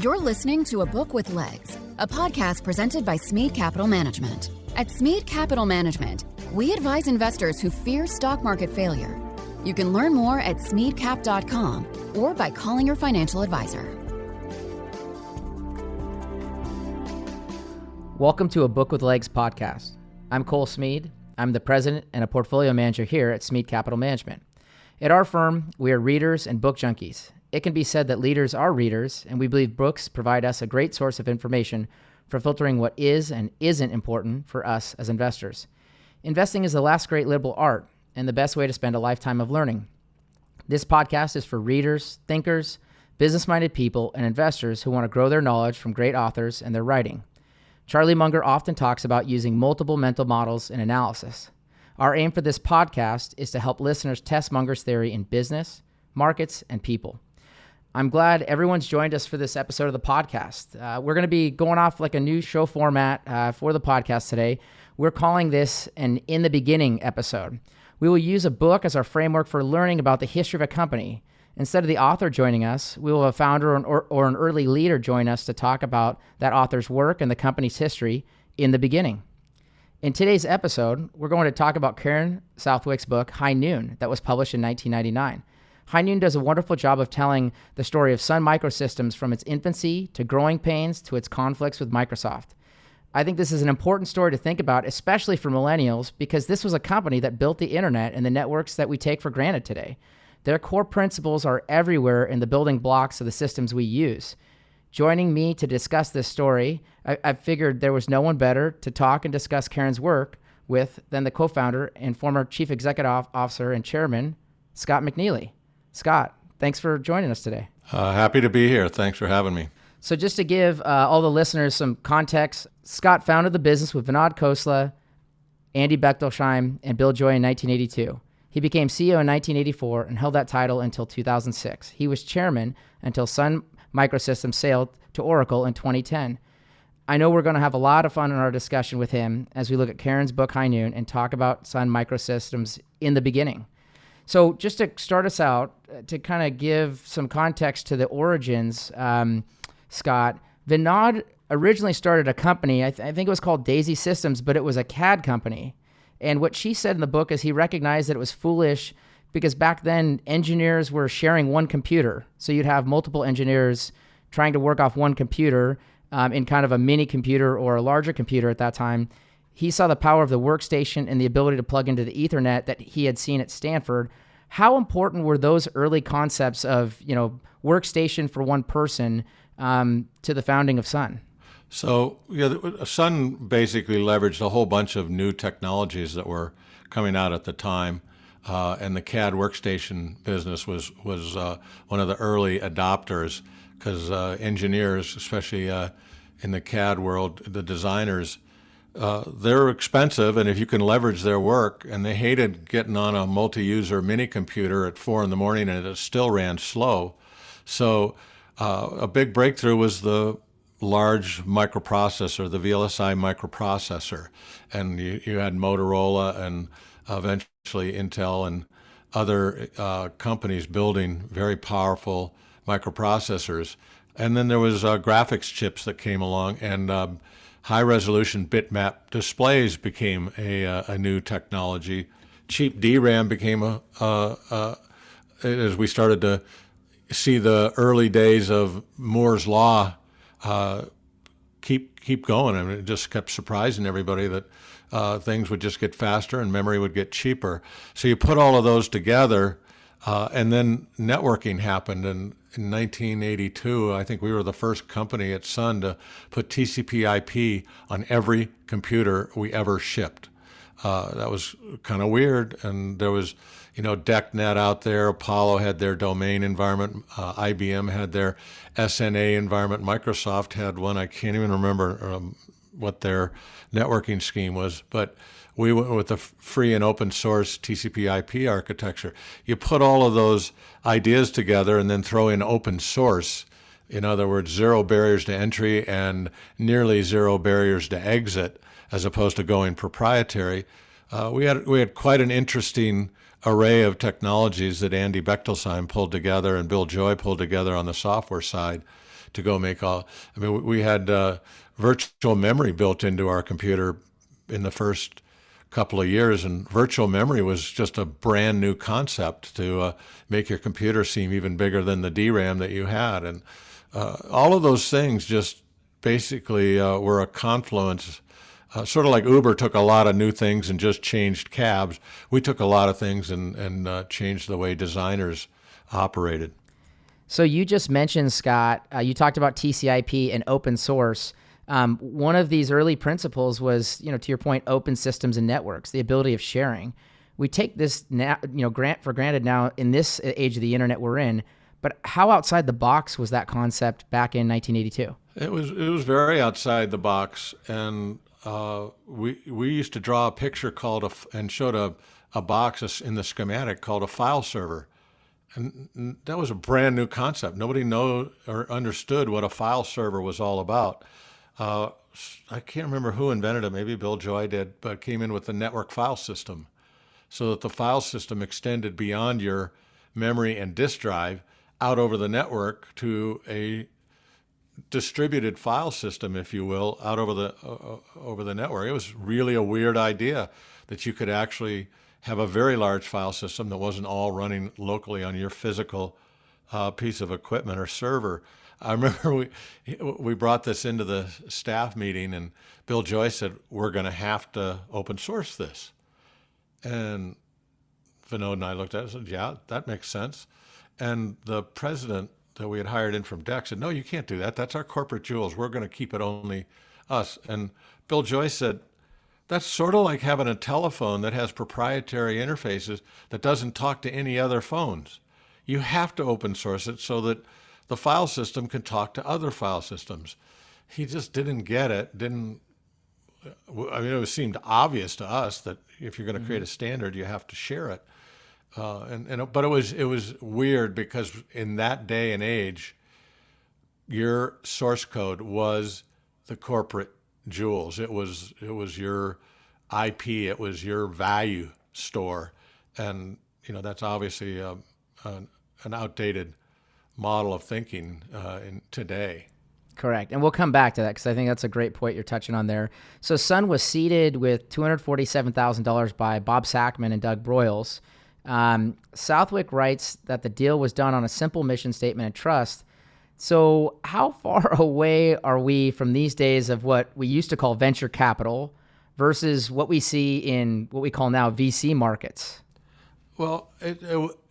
You're listening to A Book with Legs, a podcast presented by Smead Capital Management. At Smead Capital Management, we advise investors who fear stock market failure. You can learn more at smeadcap.com or by calling your financial advisor. Welcome to A Book with Legs podcast. I'm Cole Smead. I'm the president and a portfolio manager here at Smead Capital Management. At our firm, we are readers and book junkies. It can be said that leaders are readers, and we believe books provide us a great source of information for filtering what is and isn't important for us as investors. Investing is the last great liberal art and the best way to spend a lifetime of learning. This podcast is for readers, thinkers, business-minded people, and investors who want to grow their knowledge from great authors and their writing. Charlie Munger often talks about using multiple mental models in analysis. Our aim for this podcast is to help listeners test Munger's theory in business, markets, and people. I'm glad everyone's joined us for this episode of the podcast. We're going to be going off like a new show format for the podcast today. We're calling this an In the Beginning episode. We will use a book as our framework for learning about the history of a company. Instead of the author joining us, we will have a founder or an early leader join us to talk about that author's work and the company's history in the beginning. In today's episode, we're going to talk about Karen Southwick's book, High Noon, that was published in 1999. High Noon does a wonderful job of telling the story of Sun Microsystems from its infancy to growing pains to its conflicts with Microsoft. I think this is an important story to think about, especially for millennials, because this was a company that built the internet and the networks that we take for granted today. Their core principles are everywhere in the building blocks of the systems we use. Joining me to discuss this story, I figured there was no one better to talk and discuss Karen's work with than the co-founder and former chief executive officer and chairman, Scott McNealy. Scott, thanks for joining us today. Happy to be here. Thanks for having me. So just to give all the listeners some context, Scott founded the business with Vinod Khosla, Andy Bechtolsheim, and Bill Joy in 1982. He became CEO in 1984 and held that title until 2006. He was chairman until Sun Microsystems sailed to Oracle in 2010. I know we're going to have a lot of fun in our discussion with him as we look at Karen's book, High Noon, and talk about Sun Microsystems in the beginning. So just to start us out, to kind of give some context to the origins, Scott, Vinod originally started a company, I think it was called Daisy Systems, but it was a CAD company. And what she said in the book is he recognized that it was foolish because back then engineers were sharing one computer. So you'd have multiple engineers trying to work off one computer in kind of a mini computer or a larger computer at that time. He saw the power of the workstation and the ability to plug into the Ethernet that he had seen at Stanford. How important were those early concepts of, workstation for one person to the founding of Sun? So, Sun basically leveraged a whole bunch of new technologies that were coming out at the time, and the CAD workstation business was one of the early adopters because engineers, especially in the CAD world, the designers, they're expensive, and if you can leverage their work, and they hated getting on a multi-user mini computer at 4 a.m. and it still ran slow. So a big breakthrough was the large microprocessor, the VLSI microprocessor, and you had Motorola and eventually Intel and other companies building very powerful microprocessors. And then there was graphics chips that came along, and high-resolution bitmap displays became a new technology. Cheap DRAM became as we started to see the early days of Moore's Law keep going. I mean, it just kept surprising everybody that things would just get faster and memory would get cheaper. So you put all of those together, and then networking happened. And in 1982, I think we were the first company at Sun to put TCP/IP on every computer we ever shipped. That was kind of weird, and there was, DECnet out there. Apollo had their domain environment. IBM had their SNA environment. Microsoft had one. I can't even remember what their networking scheme was, but we went with the free and open source TCP/IP architecture. You put all of those ideas together and then throw in open source. In other words, zero barriers to entry and nearly zero barriers to exit, as opposed to going proprietary. We had quite an interesting array of technologies that Andy Bechtolsheim pulled together and Bill Joy pulled together on the software side to go make all. I mean, we had virtual memory built into our computer in the first couple of years, and virtual memory was just a brand new concept to make your computer seem even bigger than the DRAM that you had. And all of those things just basically were a confluence. Sort of like Uber took a lot of new things and just changed cabs. We took a lot of things and changed the way designers operated. So you just mentioned, Scott, you talked about TCP and open source. One of these early principles was, to your point, open systems and networks, the ability of sharing. We take this now, for granted now in this age of the internet we're in. But how outside the box was that concept back in 1982? It was very outside the box, and we used to draw a picture and showed a box in the schematic called a file server. And that was a brand new concept. Nobody knew or understood what a file server was all about. I can't remember who invented it. Maybe Bill Joy did, but came in with the network file system so that the file system extended beyond your memory and disk drive out over the network to a distributed file system, if you will, out over the network. It was really a weird idea that you could actually have a very large file system that wasn't all running locally on your physical piece of equipment or server. I remember we brought this into the staff meeting, and Bill Joy said, "We're going to have to open source this." And Vinod and I looked at it and said, "Yeah, that makes sense." And the president that we had hired in from DEC said, "No, you can't do that. That's our corporate jewels. We're going to keep it only us." And Bill Joy said, "That's sort of like having a telephone that has proprietary interfaces that doesn't talk to any other phones. You have to open source it so that the file system can talk to other file systems." He just didn't get it. It seemed obvious to us that if you're going to create a standard, you have to share it. But it was weird because in that day and age, your source code was the corporate jewels. It was your IP. It was your value store, and that's obviously an outdated model of thinking in today. Correct. And we'll come back to that because I think that's a great point you're touching on there. So Sun was seeded with $247,000 by Bob Sackman and Doug Broyles. Southwick writes that the deal was done on a simple mission statement of trust. So how far away are we from these days of what we used to call venture capital versus what we see in what we call now VC markets? Well,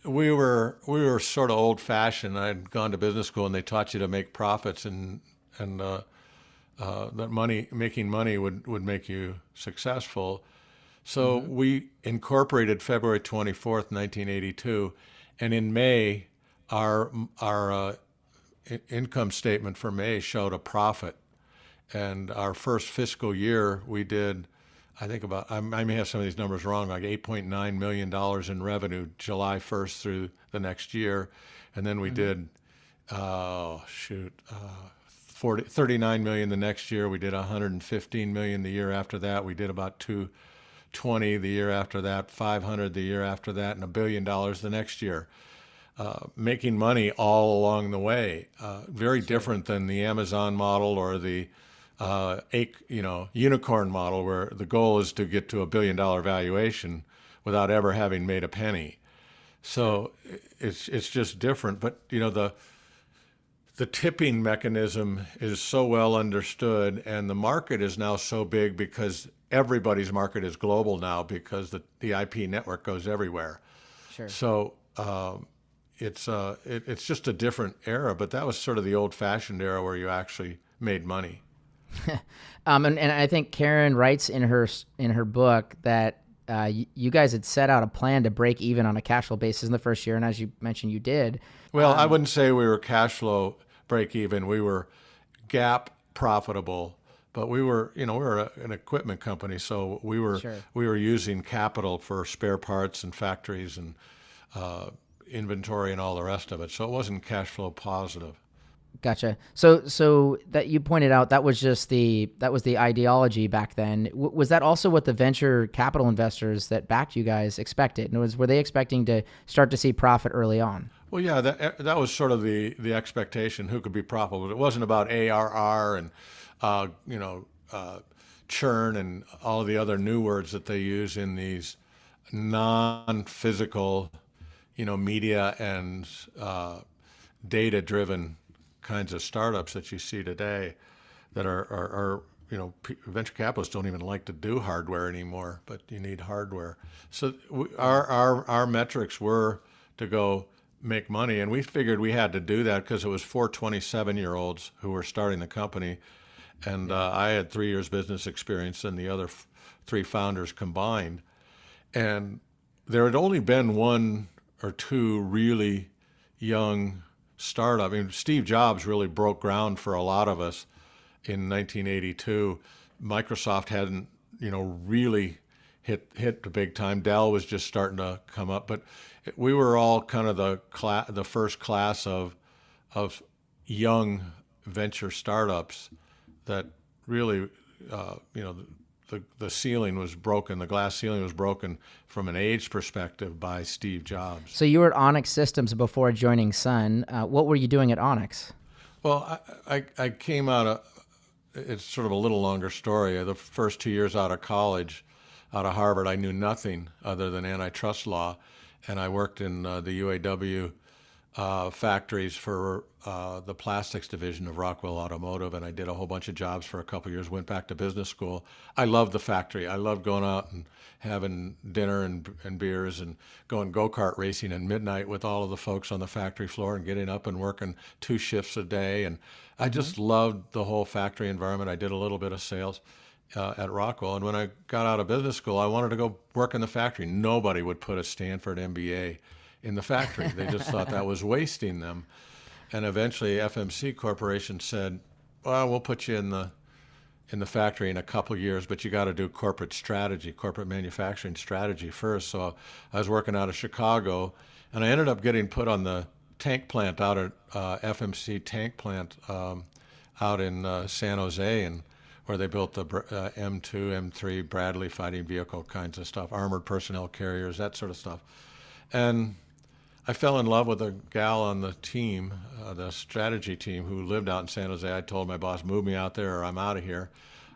we were sort of old-fashioned. I'd gone to business school, and they taught you to make profits, and that making money would make you successful. So we incorporated February 24th, 1982, and in May, our income statement for May showed a profit. And our first fiscal year, we did, I think I may have some of these numbers wrong, like $8.9 million in revenue July 1st through the next year. And then we did, $39 million the next year. We did $115 million the year after that. We did about $220 the year after that, $500 the year after that, and $1 billion the next year. Making money all along the way. Very different than the Amazon model or the unicorn model, where the goal is to get to $1 billion valuation without ever having made a penny. So it's just different. But the tipping mechanism is so well understood, and the market is now so big because everybody's market is global now because the IP network goes everywhere. Sure. So it's just a different era, but that was sort of the old-fashioned era where you actually made money. And I think Karen writes in her book that you guys had set out a plan to break even on a cash flow basis in the first year, and as you mentioned, you did. Well, I wouldn't say we were cash flow break even. We were GAAP profitable, but we were an equipment company, so we were using capital for spare parts and factories and inventory and all the rest of it. So it wasn't cash flow positive. Gotcha. So that you pointed out, that was the ideology back then. Was that also what the venture capital investors that backed you guys expected? In other words, were they expecting to start to see profit early on? Well, yeah, that was sort of the expectation, who could be profitable. It wasn't about ARR and you know, churn and all the other new words that they use in these non-physical, you know, media and data-driven kinds of startups that you see today that are you know, venture capitalists don't even like to do hardware anymore, but you need hardware. So our metrics were to go make money, and we figured we had to do that because it was 27-year-olds who were starting the company, and I had 3 years business experience and the other 3 founders combined. And there had only been 1 or 2 really young startup. I mean, Steve Jobs really broke ground for a lot of us in 1982. Microsoft hadn't, you know, really hit the big time. Dell was just starting to come up, but we were all kind of the first class of young venture startups that really, you know, the ceiling was broken. The glass ceiling was broken from an age perspective by Steve Jobs. So you were at Onyx Systems before joining Sun. What were you doing at Onyx? Well, I came out of, it's sort of a little longer story. The first 2 years out of college, out of Harvard, I knew nothing other than antitrust law. And I worked in the UAW factories for the plastics division of Rockwell Automotive, and I did a whole bunch of jobs for a couple of years, went back to business school. I loved the factory. I loved going out and having dinner and beers and going go-kart racing at midnight with all of the folks on the factory floor and getting up and working 2 shifts a day. And I just loved the whole factory environment. I did a little bit of sales at Rockwell. And when I got out of business school, I wanted to go work in the factory. Nobody would put a Stanford MBA in the factory. They just thought that was wasting them. And eventually FMC Corporation said, well, we'll put you in the factory in a couple of years, but you got to do corporate strategy, corporate manufacturing strategy first. So I was working out of Chicago, and I ended up getting put on the tank plant out at FMC tank plant out in San Jose, and where they built the M2, M3 Bradley fighting vehicle kinds of stuff, armored personnel carriers, that sort of stuff. And I fell in love with a gal on the team, the strategy team, who lived out in San Jose. I told my boss, move me out there or I'm out of here.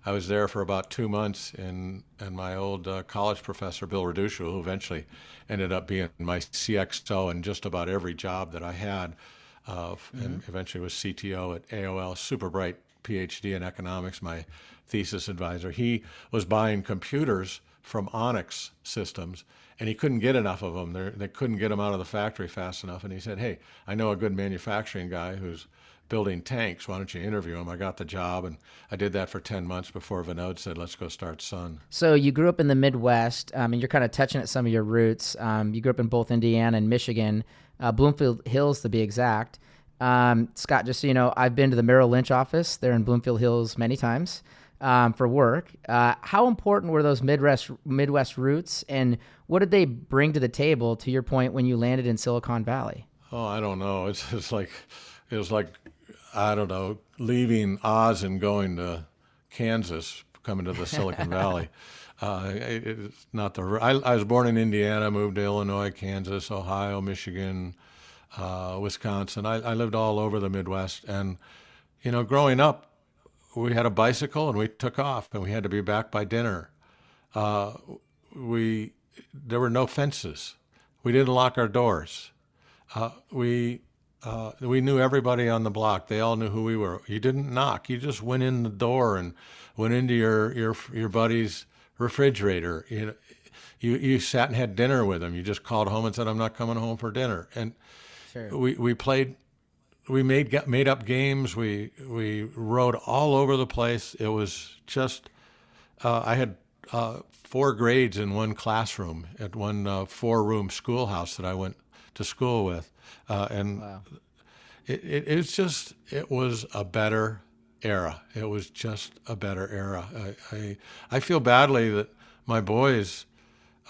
I was there for about 2 months, and my old college professor, Bill Reducial, who eventually ended up being my CXO in just about every job that I had, and eventually was CTO at AOL, super bright PhD in economics, my thesis advisor. He was buying computers from Onyx Systems, and he couldn't get enough of them. They couldn't get them out of the factory fast enough. And he said, hey, I know a good manufacturing guy who's building tanks. Why don't you interview him? I got the job, and I did that for 10 months before Vinod said, let's go start Sun. So you grew up in the Midwest, and you're kind of touching at some of your roots. You grew up in both Indiana and Michigan, Bloomfield Hills to be exact. Scott, just so you know, I've been to the Merrill Lynch office there in Bloomfield Hills many times for work. How important were those Midwest roots, and what did they bring to the table, to your point, when you landed in Silicon Valley? Oh, I don't know. It was like, I don't know, leaving Oz and going to Kansas, coming to the Silicon Valley. It's not I was born in Indiana, moved to Illinois, Kansas, Ohio, Michigan, Wisconsin. I lived all over the Midwest, and you know, growing up, we had a bicycle and we took off, and we had to be back by dinner. There were no fences. We didn't lock our doors. We knew everybody on the block. They all knew who we were. You didn't knock. You just went in the door and went into your buddy's refrigerator. You sat and had dinner with him. You just called home and said, I'm not coming home for dinner. And sure. We played. We made up games. We rode all over the place. It was just. I had 4 grades in one classroom at one 4-room schoolhouse that I went to school with, and wow. It was a better era. It was just a better era. I feel badly that my boys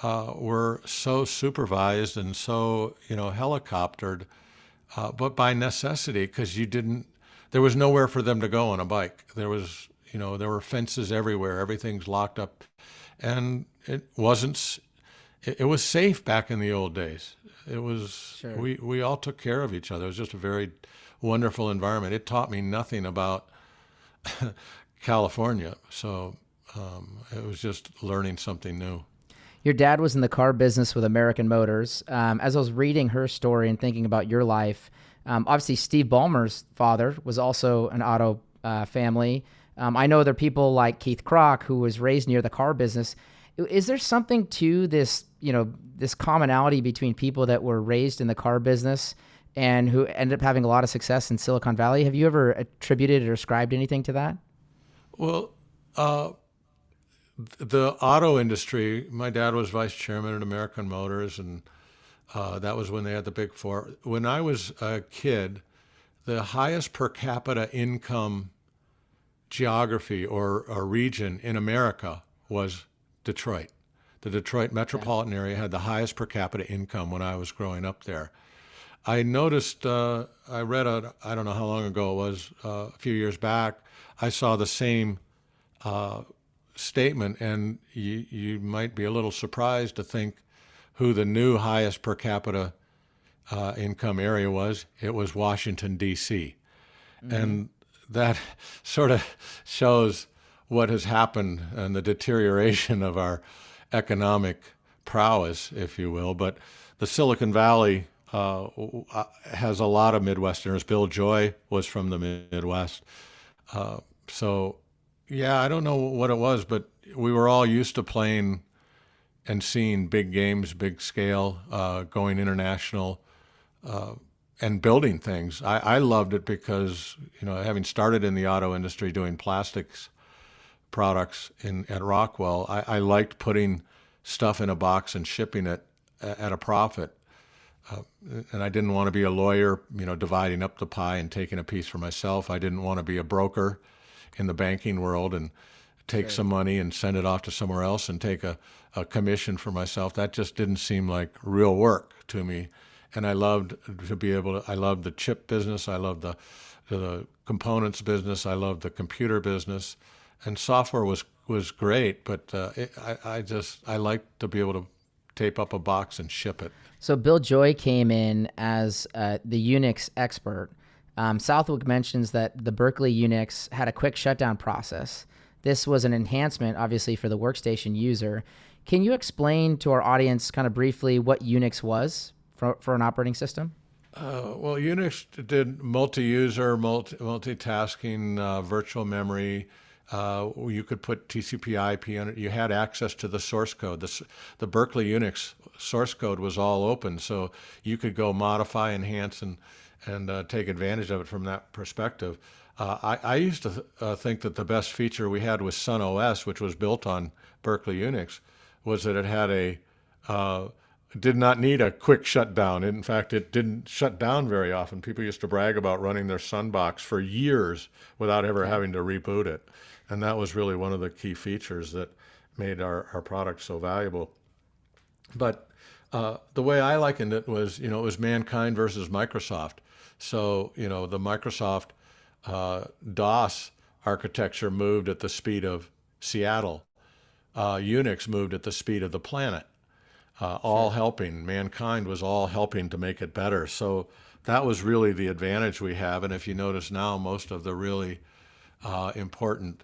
were so supervised and so helicoptered. But by necessity, because there was nowhere for them to go on a bike. There were fences everywhere. Everything's locked up, and it wasn't it was safe back in the old days. It was, Sure. we all took care of each other. It was just a very wonderful environment. It taught me nothing about California. So it was just learning something new. Your dad was in the car business with American Motors. As I was reading her story and thinking about your life, obviously Steve Ballmer's father was also an auto family. I know there are people like Keith Kroc, who was raised near the car business. Is there something to this, this commonality between people that were raised in the car business and who ended up having a lot of success in Silicon Valley? Have you ever attributed or ascribed anything to that? Well, the auto industry, my dad was vice chairman at American Motors, and that was when they had the big four. When I was a kid, the highest per capita income geography or region in America was Detroit. The Detroit metropolitan area had the highest per capita income when I was growing up there. I noticed, I read, I don't know how long ago it was, a few years back, I saw the same statement, and you might be a little surprised to think who the new highest per capita income area was. It was Washington, D.C. Mm-hmm. And that sort of shows what has happened and the deterioration of our economic prowess, if you will. But the Silicon Valley has a lot of Midwesterners. Bill Joy was from the Midwest. So, yeah, I don't know what it was, but we were all used to playing and seeing big games, big scale, going international, and building things. I loved it because, having started in the auto industry doing plastics products at Rockwell, I liked putting stuff in a box and shipping it at a profit. And I didn't want to be a lawyer, dividing up the pie and taking a piece for myself. I didn't want to be a broker in the banking world and take some money and send it off to somewhere else and take a commission for myself. That just didn't seem like real work to me. And I loved I loved the chip business. I loved the components business. I loved the computer business. And software was great, but I liked to be able to tape up a box and ship it. So Bill Joy came in as the Unix expert. Southwick mentions that the Berkeley Unix had a quick shutdown process. This was an enhancement, obviously, for the workstation user. Can you explain to our audience kind of briefly what Unix was for an operating system? Well, Unix did multi-user, multitasking, virtual memory. You could put TCP/IP on it. You had access to the source code. The Berkeley Unix source code was all open, so you could go modify, enhance, and take advantage of it from that perspective. I used to think that the best feature we had with Sun OS, which was built on Berkeley Unix, was that it had did not need a quick shutdown. In fact, it didn't shut down very often. People used to brag about running their Sunbox for years without ever having to reboot it. And that was really one of the key features that made our product so valuable. But the way I likened it was, it was mankind versus Microsoft. So, the Microsoft DOS architecture moved at the speed of Seattle. Unix moved at the speed of the planet. All helping. Mankind was all helping to make it better. So that was really the advantage we have. And if you notice now, most of the really important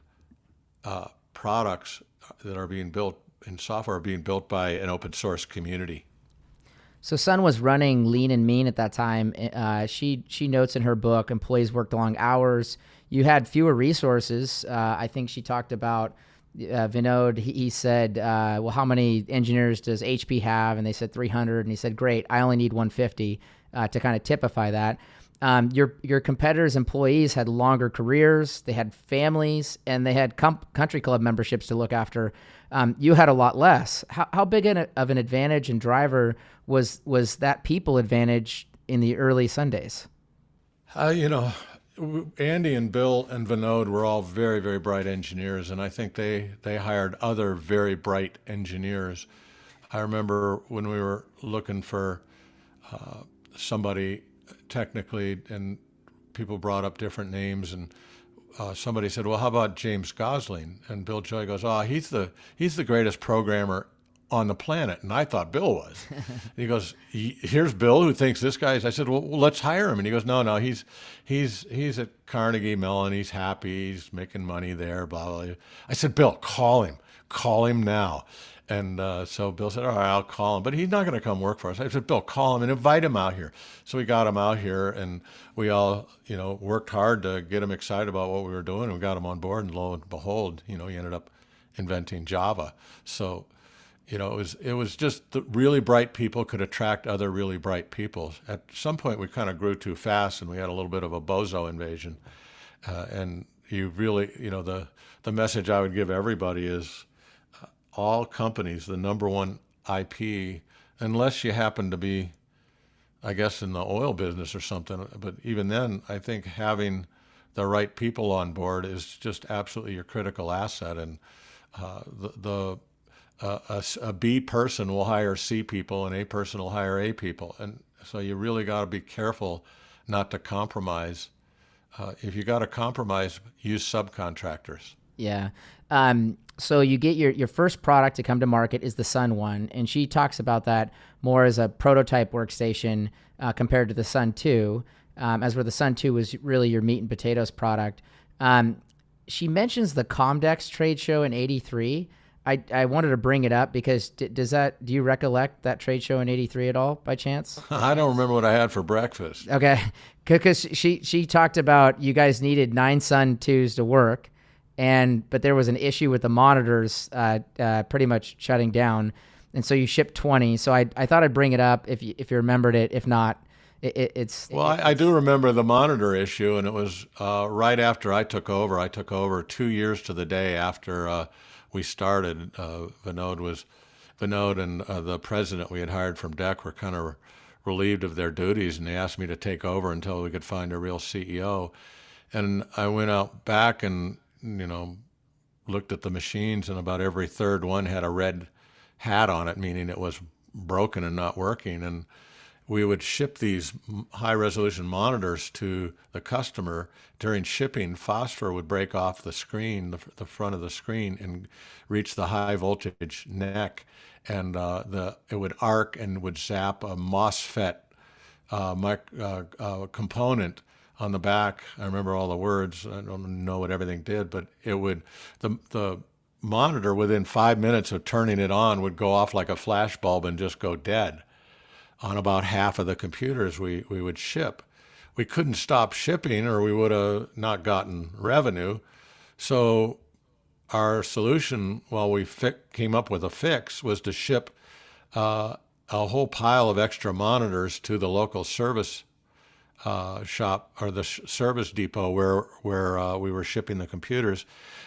products that are being built in software are being built by an open source community. So Sun was running lean and mean at that time. She notes in her book, employees worked long hours. You had fewer resources. I think she talked about Vinod. He said, well, how many engineers does HP have? And they said 300. And he said, great, I only need 150 to kind of typify that. Your competitors' employees had longer careers, they had families, and they had country club memberships to look after. You had a lot less. How big of an advantage and driver was that people advantage in the early Sundays? Andy and Bill and Vinod were all very, very bright engineers, and I think they hired other very bright engineers. I remember when we were looking for somebody technically, and people brought up different names, and somebody said, well, how about James Gosling? And Bill Joy goes, he's the greatest programmer on the planet, and I thought Bill was. And he goes, here's Bill who thinks this guy is. I said, well, let's hire him. And he goes, no, he's at Carnegie Mellon. He's happy. He's making money there. Blah blah. I said, Bill, call him now. And so Bill said, all right, I'll call him, but he's not going to come work for us. I said, Bill, call him and invite him out here. So we got him out here, and we all, worked hard to get him excited about what we were doing. And we got him on board, and lo and behold, he ended up inventing Java. So, it was just the really bright people could attract other really bright people. At some point, we kind of grew too fast, and we had a little bit of a bozo invasion. And you really, the message I would give everybody is all companies, the number one IP, unless you happen to be, I guess, in the oil business or something. But even then, I think having the right people on board is just absolutely your critical asset. And a B person will hire C people, and A person will hire A people. And so you really got to be careful not to compromise. If you got to compromise, use subcontractors. Yeah. So you get your first product to come to market is the Sun One, and she talks about that more as a prototype workstation compared to the Sun 2, as where the Sun 2 was really your meat and potatoes product. She mentions the Comdex trade show in '83. I wanted to bring it up because do you recollect that trade show in '83 at all by chance? I don't remember what I had for breakfast. Okay, because she talked about you guys needed 9 Sun 2s to work, but there was an issue with the monitors pretty much shutting down, and so you shipped 20. So I thought I'd bring it up if you remembered it. If not, it's well, I do remember the monitor issue, and it was right after I took over. I took over 2 years to the day after we started. Vinod and the president we had hired from DEC were kind of relieved of their duties, and they asked me to take over until we could find a real CEO. And I went out back and looked at the machines, and about every third one had a red hat on it, meaning it was broken and not working. And we would ship these high-resolution monitors to the customer. During shipping, phosphor would break off the screen, the front of the screen, and reach the high-voltage neck, and it would arc and would zap a MOSFET component on the back. I remember all the words. I don't know what everything did, but it would the monitor within 5 minutes of turning it on would go off like a flash bulb and just go dead. On about half of the computers we would ship. We couldn't stop shipping or we would have not gotten revenue. So our solution, while we came up with a fix, was to ship a whole pile of extra monitors to the local service shop or the service depot where we were shipping the computers.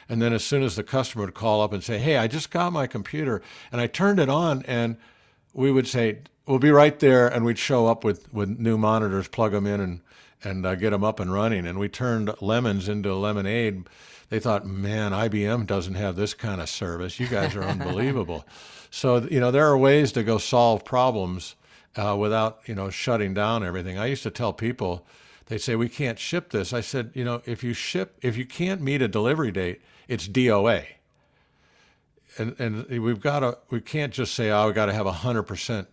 And then as soon as the customer would call up and say, hey, I just got my computer and I turned it on, and we would say, we'll be right there, and we'd show up with new monitors, plug them in, and get them up and running. And we turned lemons into lemonade. They thought, man, IBM doesn't have this kind of service. You guys are unbelievable. So, there are ways to go solve problems without, shutting down everything. I used to tell people, they say, we can't ship this. I said, if you can't meet a delivery date, it's DOA. And we can't just say, we got to have 100%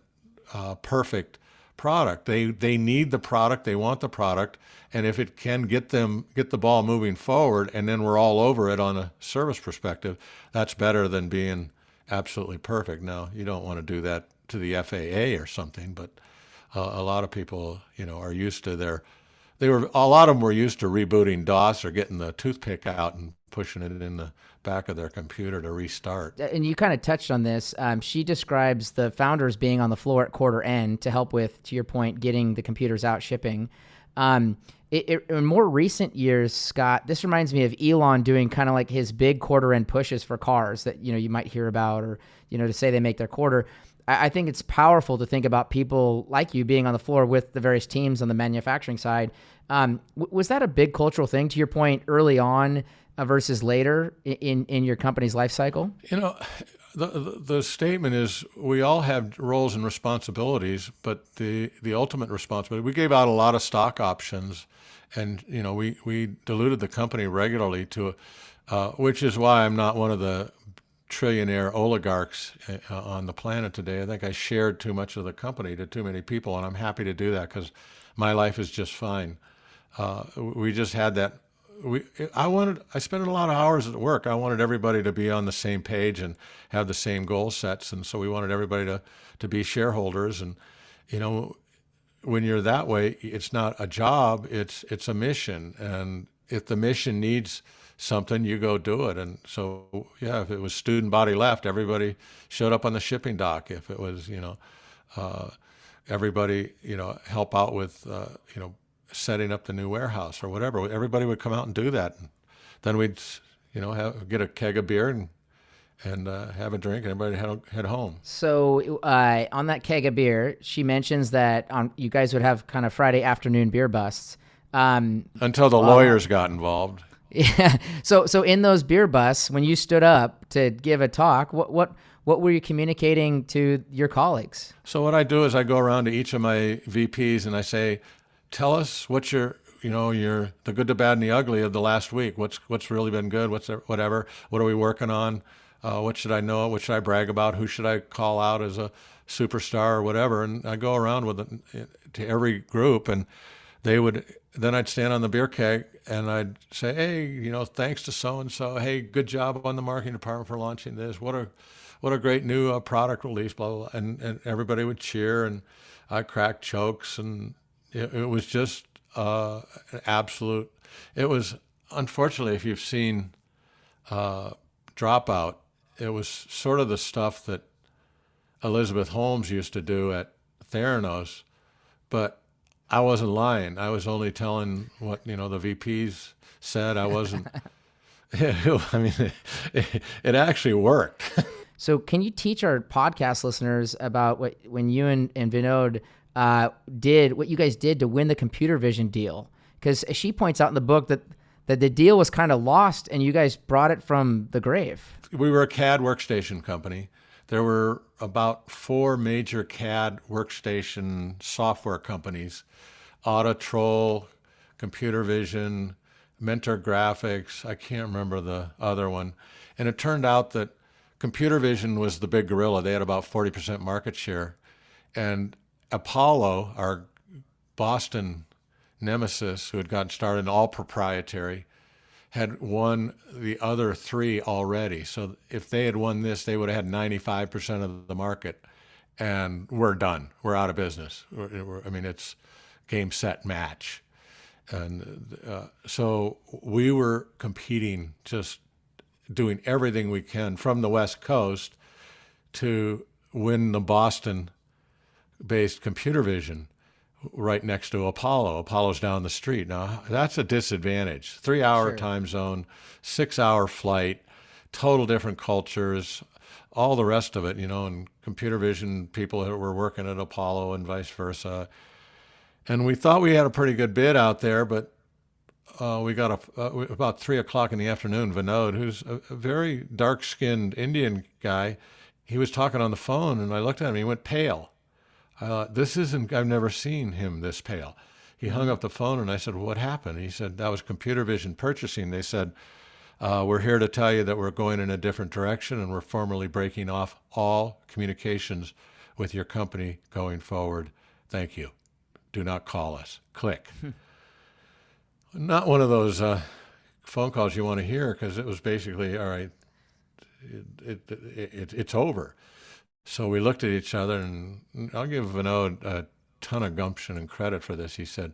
perfect product. They need the product, they want the product, and if it can get the ball moving forward, and then we're all over it on a service perspective, that's better than being absolutely perfect. Now, you don't want to do that to the FAA or something, but a lot of people, are used to a lot of them were used to rebooting DOS or getting the toothpick out and pushing it in the back of their computer to restart. And you kind of touched on this. She describes the founders being on the floor at quarter end to help with, to your point, getting the computers out shipping. In more recent years, Scott, this reminds me of Elon doing kind of like his big quarter end pushes for cars that, you might hear about, or, to say they make their quarter. I think it's powerful to think about people like you being on the floor with the various teams on the manufacturing side. Was that a big cultural thing, to your point, early on versus later in your company's life cycle? The statement is we all have roles and responsibilities, but the ultimate responsibility, we gave out a lot of stock options, and we diluted the company regularly to, which is why I'm not one of the trillionaire oligarchs on the planet today. I think I shared too much of the company to too many people, and I'm happy to do that because my life is just fine. We just had that. I spent a lot of hours at work. I wanted everybody to be on the same page and have the same goal sets, and so we wanted everybody to be shareholders. And when you're that way, it's not a job; it's a mission. And if the mission needs something, you go do it. And so, yeah, if it was student body left, everybody showed up on the shipping dock. If it was, everybody, help out with, setting up the new warehouse or whatever, everybody would come out and do that. And then we'd, get a keg of beer and have a drink, and everybody head home. So on that keg of beer, she mentions that you guys would have kind of Friday afternoon beer busts. Until the lawyers got involved. Yeah. So in those beer busts, when you stood up to give a talk, what were you communicating to your colleagues? So what I do is I go around to each of my VPs and I say, tell us what's your the good, the bad, and the ugly of the last week. What's really been good? Whatever? What are we working on? What should I know? What should I brag about? Who should I call out as a superstar or whatever? And I go around with it to every group, and then I'd stand on the beer keg and I'd say, hey, thanks to so-and-so. Hey, good job on the marketing department for launching this. What a great new product release, blah, blah, blah. And everybody would cheer, and I cracked jokes, and it was just an absolute, it was, unfortunately, if you've seen Dropout, it was sort of the stuff that Elizabeth Holmes used to do at Theranos, but I wasn't lying. I was only telling what, the VPs said. I wasn't, I mean, it actually worked. So can you teach our podcast listeners about when you and Vinod did what you guys did to win the computer vision deal? Because she points out in the book that the deal was kind of lost and you guys brought it from the grave. We were a CAD workstation company. There were about 4 major CAD workstation software companies: Autotrol, Computer Vision, Mentor Graphics. I can't remember the other one. And it turned out that Computer Vision was the big gorilla. They had about 40% market share. And Apollo, our Boston nemesis, who had gotten started all proprietary, had won the other 3 already. So if they had won this, they would have had 95% of the market. And we're done. We're out of business. It's game, set, match. And so we were competing, just doing everything we can from the West Coast to win the Boston-based Computer Vision right next to Apollo. Apollo's down the street. Now, that's a disadvantage. 3-hour Sure. time zone, 6-hour flight, total different cultures, all the rest of it, and Computer Vision people that were working at Apollo and vice versa. And we thought we had a pretty good bid out there, but we got about 3 o'clock in the afternoon, Vinod, who's a very dark-skinned Indian guy, he was talking on the phone, and I looked at him, he went pale. I've never seen him this pale. He hung up the phone, and I said, what happened? He said, that was Computer Vision purchasing. They said, we're here to tell you that we're going in a different direction, and we're formally breaking off all communications with your company going forward. Thank you. Do not call us. Click. Not one of those phone calls you want to hear, because it was basically, all right, it's over. So we looked at each other, and I'll give Vinod a ton of gumption and credit for this. He said,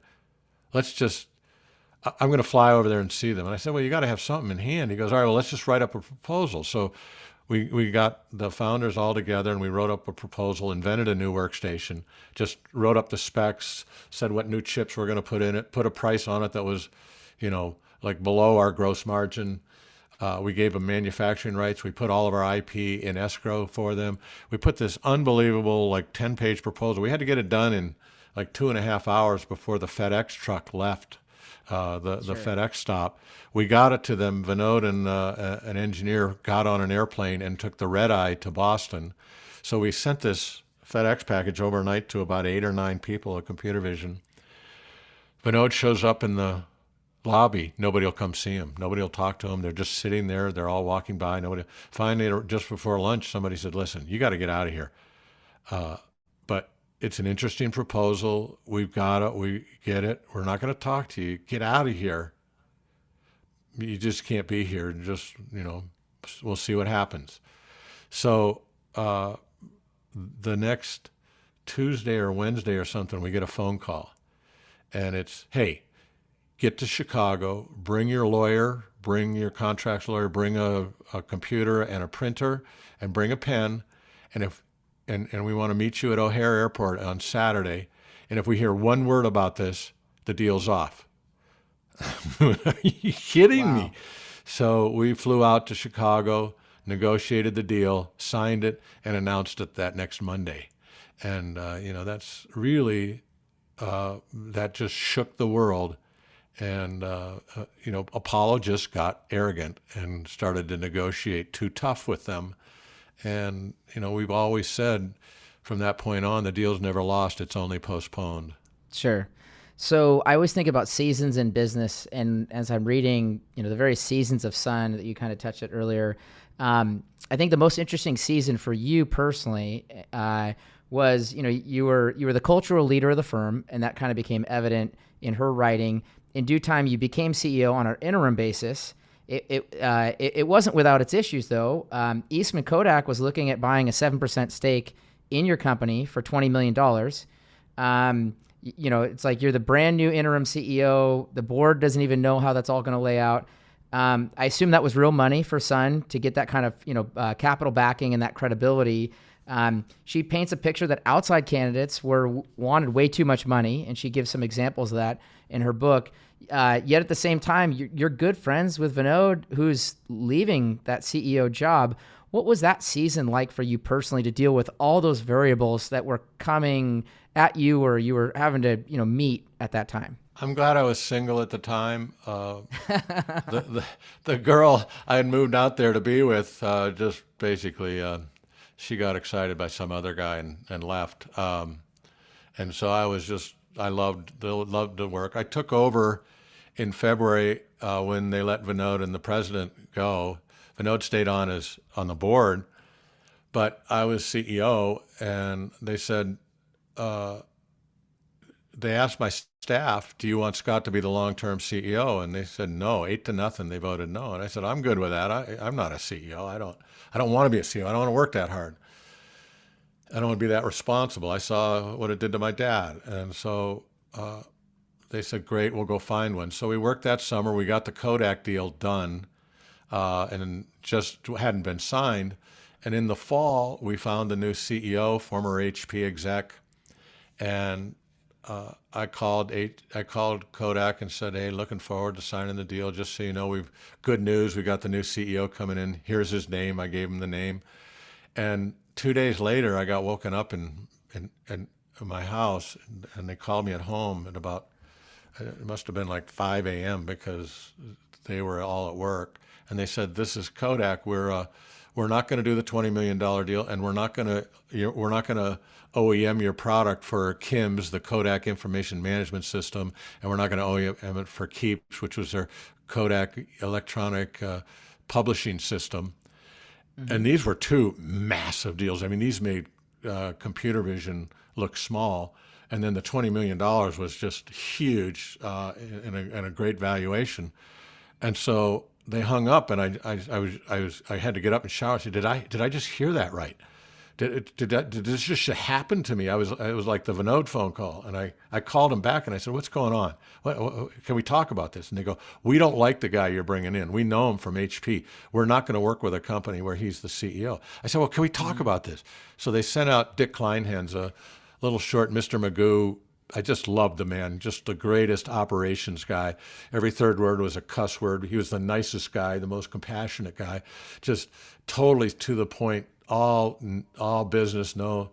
I'm going to fly over there and see them. And I said, well, you got to have something in hand. He goes, all right, well, let's just write up a proposal. So we got the founders all together, and we wrote up a proposal, invented a new workstation, just wrote up the specs, said what new chips we're going to put in it, put a price on it that was, like below our gross margin. We gave them manufacturing rights. We put all of our IP in escrow for them. We put this unbelievable 10-page proposal. We had to get it done in 2.5 hours before the FedEx truck left the FedEx stop. We got it to them. Vinod and an engineer got on an airplane and took the red eye to Boston. So we sent this FedEx package overnight to about 8 or 9 people at Computer Vision. Vinod shows up in the lobby, nobody will come see them. Nobody will talk to them. They're just sitting there. They're all walking by. Nobody. Finally, just before lunch, somebody said, "Listen, you got to get out of here." But it's an interesting proposal. We get it. We're not going to talk to you. Get out of here. You just can't be here. Just, we'll see what happens. So the next Tuesday or Wednesday or something, we get a phone call. And it's, hey, get to Chicago, bring your lawyer, bring your contracts lawyer, bring a computer and a printer, and bring a pen. And we want to meet you at O'Hare Airport on Saturday. And if we hear one word about this, the deal's off. Are you kidding me? So we flew out to Chicago, negotiated the deal, signed it, and announced it that next Monday. And, that's really, that just shook the world. And, Apollo just got arrogant and started to negotiate too tough with them. And, we've always said from that point on, the deal's never lost, it's only postponed. Sure. So I always think about seasons in business, and as I'm reading, the various seasons of Sun that you kind of touched it earlier, I think the most interesting season for you personally was, you were the cultural leader of the firm, and that kind of became evident in her writing. In due time, you became CEO on an interim basis. It wasn't without its issues, though. Eastman Kodak was looking at buying a 7% stake in your company for $20 million. It's like you're the brand new interim CEO. The board doesn't even know how that's all going to lay out. I assume that was real money for Sun to get that kind of, capital backing and that credibility. She paints a picture that outside candidates wanted way too much money, and she gives some examples of that in her book. Yet at the same time, you're good friends with Vinod, who's leaving that CEO job. What was that season like for you personally to deal with all those variables that were coming at you, or you were having to, meet at that time? I'm glad I was single at the time. The girl I had moved out there to be with just basically she got excited by some other guy and left. And so I loved to work. I took over in February when they let Vinod and the president go. Vinod stayed on the board, but I was CEO, and they said, they asked my staff, do you want Scott to be the long-term CEO? And they said no, 8-0. They voted no. And I said, I'm good with that. I'm not a CEO. I don't want to be a CEO. I don't want to work that hard. I don't want to be that responsible. I saw what it did to my dad. And so they said, great, we'll go find one. So we worked that summer. We got the Kodak deal done and just hadn't been signed. And in the fall, we found the new CEO, former HP exec. And I called Kodak and said, hey, looking forward to signing the deal. Just so you know, we've good news. We got the new CEO coming in. Here's his name. I gave him the name. And 2 days later, I got woken up in my house, and they called me at home at about, it must have been like 5 a.m. because they were all at work. And they said, this is Kodak. We're not going to do the $20 million deal, and we're not going to OEM your product for KIMS, the Kodak Information Management System, and we're not going to OEM it for Keeps, which was their Kodak electronic publishing system. Mm-hmm. And these were two massive deals. I mean, these made computer vision look small, and then the $20 million was just huge and a great valuation. And so they hung up, and I had to get up and shower. I said, did I just hear that right? Did this just happen to me? It was like the Vinod phone call, and I called him back and I said, what's going on? What can we talk about this? And they go, we don't like the guy you're bringing in. We know him from HP. We're not going to work with a company where he's the CEO. I said, well, can we talk about this? So they sent out Dick Kleinhans, a little short Mr. Magoo. I just loved the man, just the greatest operations guy. Every third word was a cuss word. He was the nicest guy, the most compassionate guy, just totally to the point, all business, no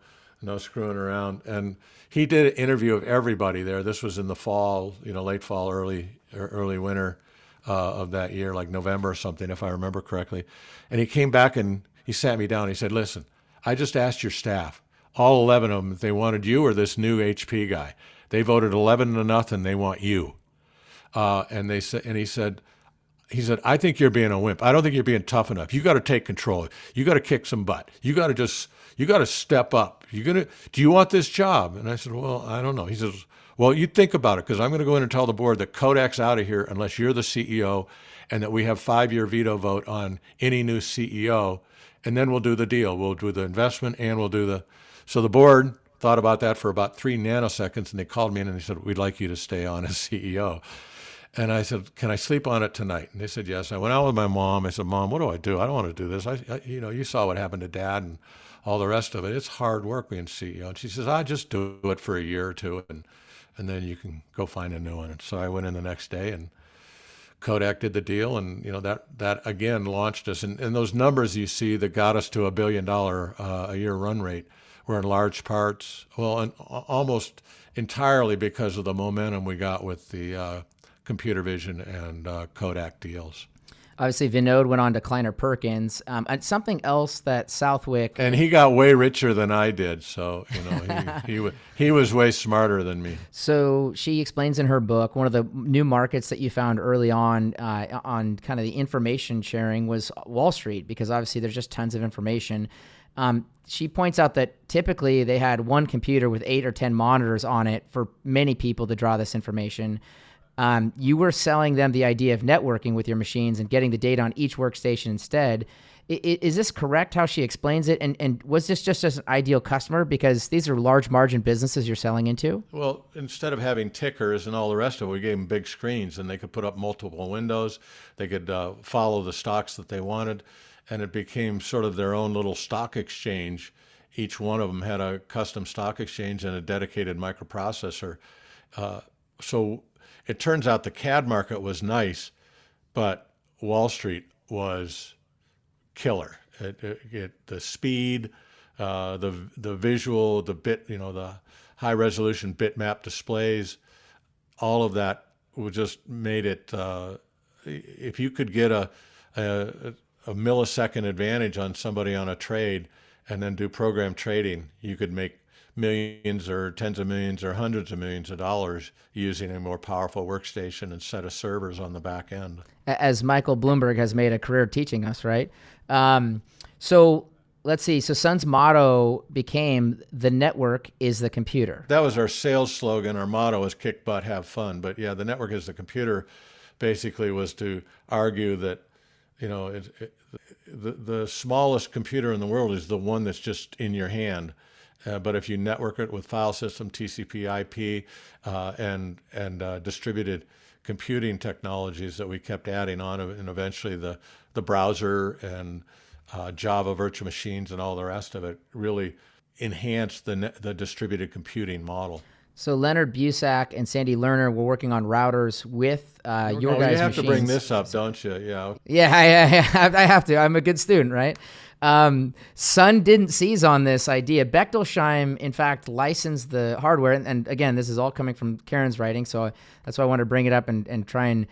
screwing around. And he did an interview of everybody there. This was in the fall, late fall, early winter of that year, like November or something, if I remember correctly. And he came back and he sat me down. He said, listen, I just asked your staff, all 11 of them, if they wanted you or this new HP guy. They voted 11-0. They want you. He said, I think you're being a wimp. I don't think you're being tough enough. You got to take control. You got to kick some butt. You got to step up. Do you want this job? And I said, well, I don't know. He says, well, you think about it, because I'm going to go in and tell the board that Kodak's out of here unless you're the CEO, and that we have 5-year veto vote on any new CEO, and then we'll do the deal. We'll do the investment and we'll do the. So the board thought about that for about 3 nanoseconds, and they called me in and they said, we'd like you to stay on as CEO. And I said, can I sleep on it tonight? And they said, yes. I went out with my mom. I said, Mom, what do I do? I don't want to do this. You saw what happened to Dad and all the rest of it. It's hard work being CEO. And she says, I just do it for a year or two, and then you can go find a new one. And so I went in the next day, and Kodak did the deal, and that again launched us. And those numbers you see that got us to $1 billion a year run rate were in large parts, and almost entirely because of the momentum we got with the computer vision and Kodak deals. Obviously, Vinod went on to Kleiner Perkins. And something else that Southwick... And he got way richer than I did, so he was way smarter than me. So she explains in her book, one of the new markets that you found early on kind of the information sharing was Wall Street, because obviously there's just tons of information. She points out that typically they had one computer with 8 or 10 monitors on it for many people to draw this information. You were selling them the idea of networking with your machines and getting the data on each workstation instead. Is this correct how she explains it? And was this just as an ideal customer? Because these are large margin businesses you're selling into? Well, instead of having tickers and all the rest of it, we gave them big screens, and they could put up multiple windows. They could follow the stocks that they wanted, and it became sort of their own little stock exchange. Each one of them had a custom stock exchange and a dedicated microprocessor. So it turns out the CAD market was nice, but Wall Street was killer. The speed, the visual, the bit, the high resolution bitmap displays, all of that just made it. If you could get a millisecond advantage on somebody on a trade, and then do program trading, you could make millions or tens of millions or hundreds of millions of dollars using a more powerful workstation and set of servers on the back end. As Michael Bloomberg has made a career teaching us, right? So let's see. So Sun's motto became, the network is the computer. That was our sales slogan. Our motto is kick butt, have fun. But yeah, the network is the computer basically was to argue that, the smallest computer in the world is the one that's just in your hand. But if you network it with file system, TCP/IP, and distributed computing technologies that we kept adding on, and eventually the browser and Java virtual machines and all the rest of it really enhanced the distributed computing model. So Leonard Busak and Sandy Lerner were working on routers with your guys' machines. You have to bring this up, don't you? Yeah. Yeah, I have to. I'm a good student, right? Sun didn't seize on this idea. Bechtelsheim, in fact, licensed the hardware. And again, this is all coming from Karen's writing, so that's why I wanted to bring it up and try and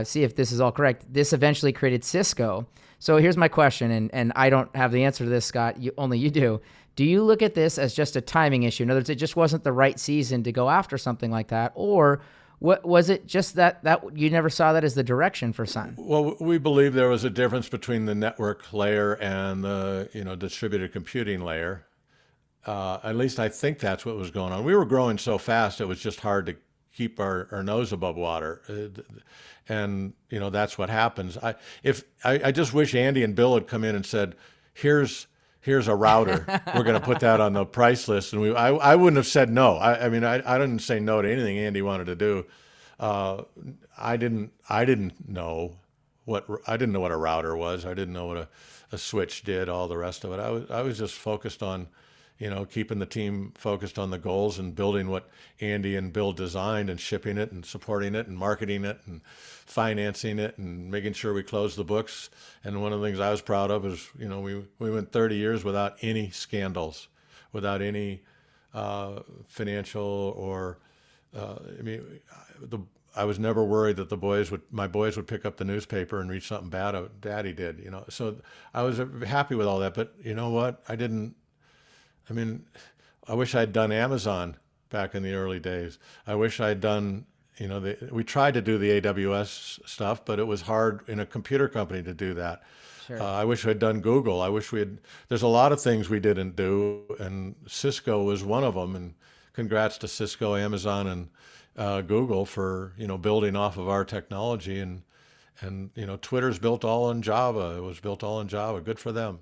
see if this is all correct. This eventually created Cisco. So here's my question, and I don't have the answer to this, Scott. Only you do. Do you look at this as just a timing issue? In other words, it just wasn't the right season to go after something like that? Or what was it just that you never saw that as the direction for Sun? Well, we believe there was a difference between the network layer and the distributed computing layer. At least I think that's what was going on. We were growing so fast, it was just hard to keep our nose above water. And that's what happens. I just wish Andy and Bill had come in and said, here's a router. We're going to put that on the price list. And I wouldn't have said no. I didn't say no to anything Andy wanted to do. I didn't know what a router was. I didn't know what a switch did, all the rest of it. I was just focused on, keeping the team focused on the goals and building what Andy and Bill designed and shipping it and supporting it and marketing it and financing it and making sure we closed the books. And one of the things I was proud of is, we went 30 years without any scandals, without any financial or, I was never worried that my boys would pick up the newspaper and read something bad Daddy did, So I was happy with all that. But you know what? I wish I'd done Amazon back in the early days. I wish I'd done, we tried to do the AWS stuff, but it was hard in a computer company to do that. Sure. I wish we had done Google. I wish there's a lot of things we didn't do, and Cisco was one of them. And congrats to Cisco, Amazon, and Google for, building off of our technology. And Twitter's built all in Java. It was built all in Java. Good for them.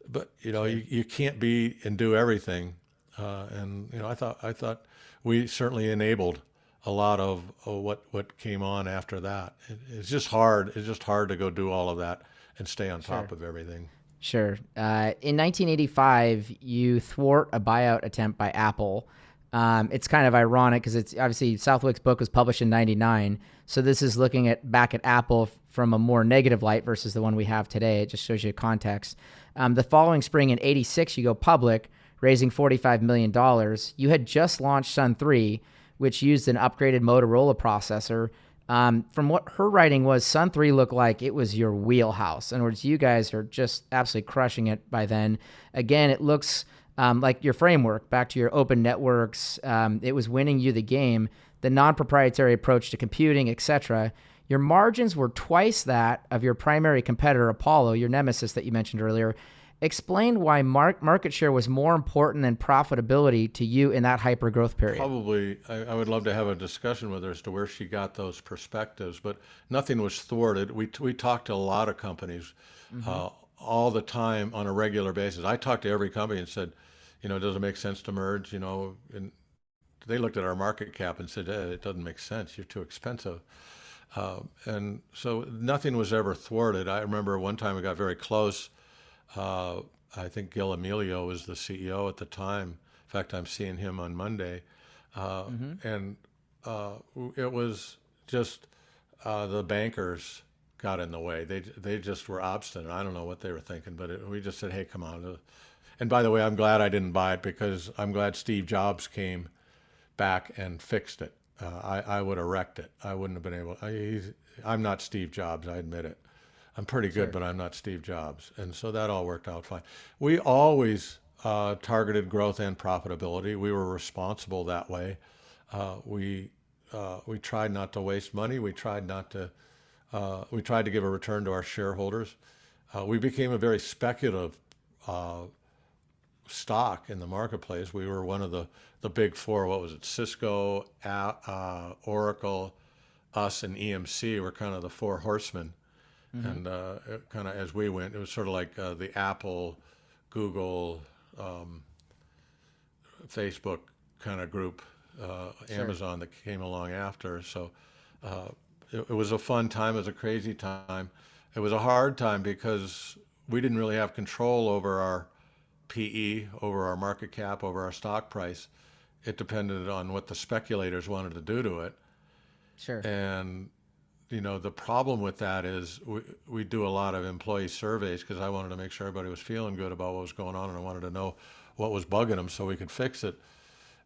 But, you can't be and do everything. I thought we certainly enabled a lot of what came on after that. It's just hard. It's just hard to go do all of that and stay on top of everything. Sure. In 1985, you thwart a buyout attempt by Apple. It's kind of ironic because it's obviously Southwick's book was published in 99. So this is looking back at Apple from a more negative light versus the one we have today. It just shows you context. The following spring in 86, you go public, raising $45 million. You had just launched Sun 3, which used an upgraded Motorola processor. From what her writing was, Sun 3 looked like it was your wheelhouse. In other words, you guys are just absolutely crushing it by then. Again, it looks like your framework, back to your open networks. It was winning you the game, the non-proprietary approach to computing, etc. Your margins were twice that of your primary competitor, Apollo, your nemesis that you mentioned earlier. Explain why market share was more important than profitability to you in that hyper-growth period. Probably, I would love to have a discussion with her as to where she got those perspectives, but nothing was thwarted. We talked to a lot of companies all the time on a regular basis. I talked to every company and said, does it make sense to merge? And they looked at our market cap and said, it doesn't make sense. You're too expensive. And so nothing was ever thwarted. I remember one time we got very close. I think Gil Amelio was the CEO at the time. In fact, I'm seeing him on Monday. And it was just the bankers got in the way. They just were obstinate. I don't know what they were thinking, but we just said, hey, come on. And by the way, I'm glad I didn't buy it because I'm glad Steve Jobs came back and fixed it. I would have wrecked it. I wouldn't have been able. I'm not Steve Jobs, I admit it. I'm pretty good, but I'm not Steve Jobs. And so that all worked out fine. We always targeted growth and profitability. We were responsible that way. We tried not to waste money. We tried to give a return to our shareholders. We became a very speculative stock in the marketplace. We were one of the big four. What was it? Cisco, Oracle, us, and EMC were kind of the four horsemen. And kind of as we went, it was sort of like the Apple, Google, Facebook kind of group, Amazon that came along after. So it was a fun time. It was a crazy time. It was a hard time because we didn't really have control over our PE, over our market cap, over our stock price. It depended on what the speculators wanted to do to it. Sure. And the problem with that is we do a lot of employee surveys because I wanted to make sure everybody was feeling good about what was going on, and I wanted to know what was bugging them so we could fix it.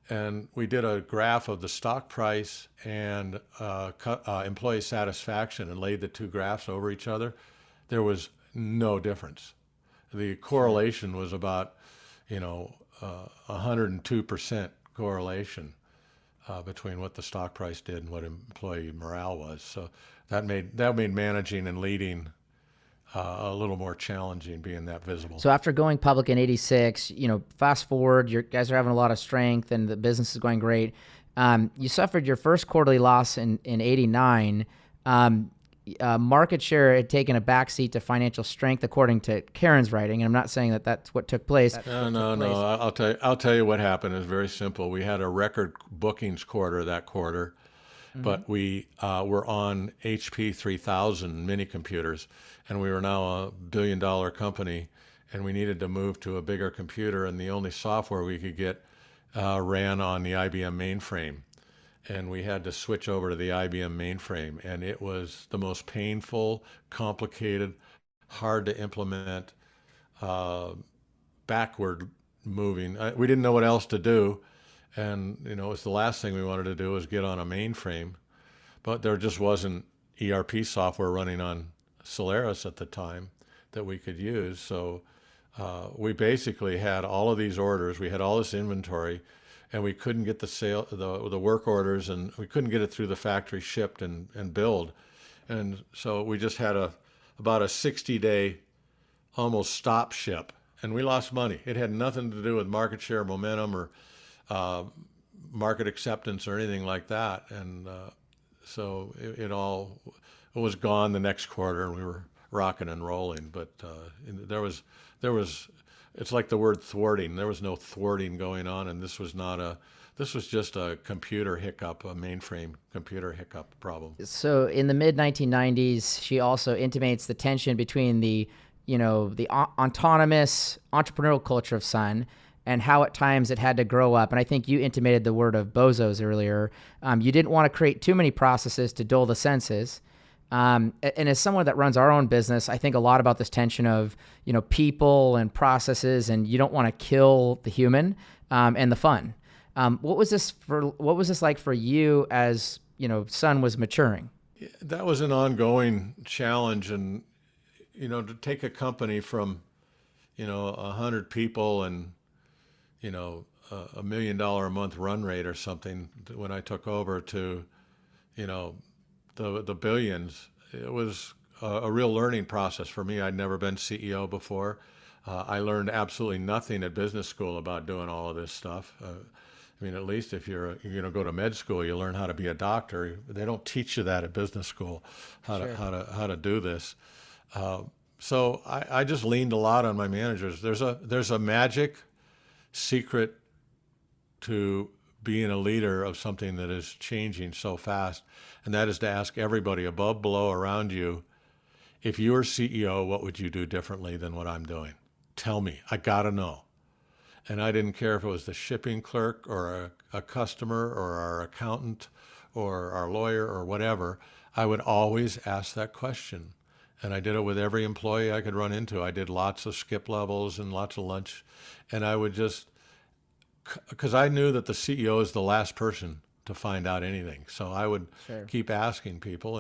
And we did a graph of the stock price and employee satisfaction and laid the two graphs over each other. There was no difference. The correlation was about 102% correlation between what the stock price did and what employee morale was. So that made managing and leading a little more challenging, being that visible. So after going public in 86, fast forward, you guys are having a lot of strength and the business is going great. You suffered your first quarterly loss in 89. Market share had taken a backseat to financial strength, according to Karen's writing. And I'm not saying that that's what took place. No. I'll tell you what happened. It's very simple. We had a record bookings quarter that quarter, but we were on HP 3000 mini computers, and we were now a billion-dollar company, and we needed to move to a bigger computer, and the only software we could get ran on the IBM mainframe. And we had to switch over to the IBM mainframe, and it was the most painful, complicated, hard to implement, backward moving. We didn't know what else to do, and it was the last thing we wanted to do was get on a mainframe, but there just wasn't ERP software running on Solaris at the time that we could use. So we basically had all of these orders. We had all this inventory. and we couldn't get the work orders, and we couldn't get it through the factory shipped and billed. And so we just had about a 60-day almost stop ship, and we lost money. It had nothing to do with market share momentum or market acceptance or anything like that. And so it all was gone the next quarter, and we were rocking and rolling. But there was, it's like the word thwarting. There was no thwarting going on, and this was just a computer hiccup, a mainframe computer hiccup problem. So in the mid 1990s, she also intimates the tension between the autonomous entrepreneurial culture of Sun and how at times it had to grow up. And I think you intimated the word of bozos earlier. You didn't want to create too many processes to dull the senses. And as someone that runs our own business, I think a lot about this tension of, people and processes, and you don't want to kill the human and the fun. What was this like for you as, Sun was maturing? That was an ongoing challenge. And, to take a company from, 100 people and, $1 million a month run rate or something when I took over to, the billions, it was a real learning process for me. I'd never been CEO before. I learned absolutely nothing at business school about doing all of this stuff. At least if you're going to go to med school, you learn how to be a doctor. They don't teach you that at business school, how to do this. So I just leaned a lot on my managers. There's a magic secret to being a leader of something that is changing so fast, and that is to ask everybody above, below, around you, if you were CEO, what would you do differently than what I'm doing? Tell me. I gotta know. And I didn't care if it was the shipping clerk or a customer or our accountant or our lawyer or whatever. I would always ask that question. And I did it with every employee I could run into. I did lots of skip levels and lots of lunch. And I would just, because I knew that the CEO is the last person to find out anything. So I would keep asking people,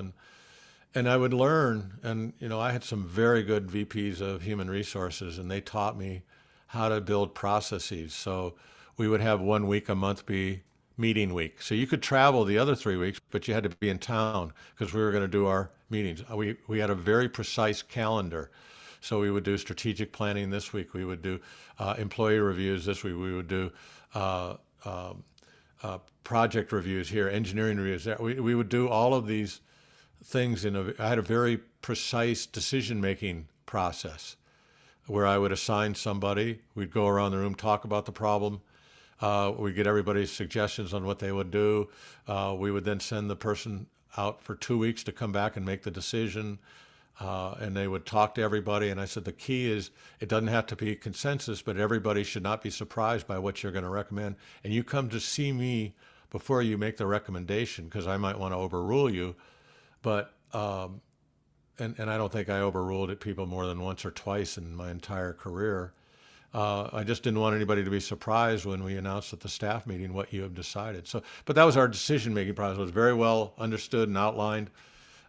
and I would learn. And, I had some very good VPs of human resources, and they taught me how to build processes. So we would have 1 week a month be meeting week. So you could travel the other 3 weeks, but you had to be in town because we were going to do our meetings. We had a very precise calendar. So we would do strategic planning this week. We would do employee reviews this week. We would do project reviews here, engineering reviews there. We would do all of these things I had a very precise decision-making process where I would assign somebody. We'd go around the room, talk about the problem. We'd get everybody's suggestions on what they would do. We would then send the person out for 2 weeks to come back and make the decision. And they would talk to everybody. And I said, the key is it doesn't have to be consensus, but everybody should not be surprised by what you're going to recommend. And you come to see me before you make the recommendation, because I might want to overrule you. But and I don't think I overruled people more than once or twice in my entire career. I just didn't want anybody to be surprised when we announced at the staff meeting what you have decided. But that was our decision-making process. It was very well understood and outlined.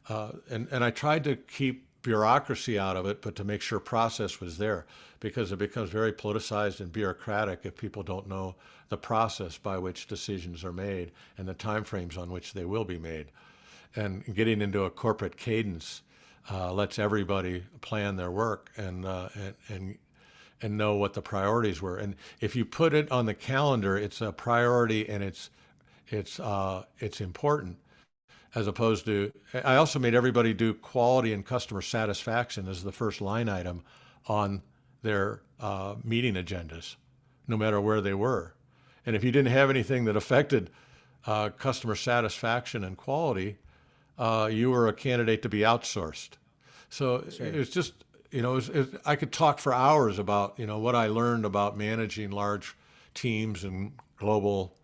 And I tried to keep bureaucracy out of it, but to make sure process was there, because it becomes very politicized and bureaucratic if people don't know the process by which decisions are made and the timeframes on which they will be made. And getting into a corporate cadence lets everybody plan their work and know what the priorities were. And if you put it on the calendar, it's a priority and it's important. As opposed to, I also made everybody do quality and customer satisfaction as the first line item on their meeting agendas, no matter where they were. And if you didn't have anything that affected customer satisfaction and quality, you were a candidate to be outsourced. So it's just, I could talk for hours about, what I learned about managing large teams and global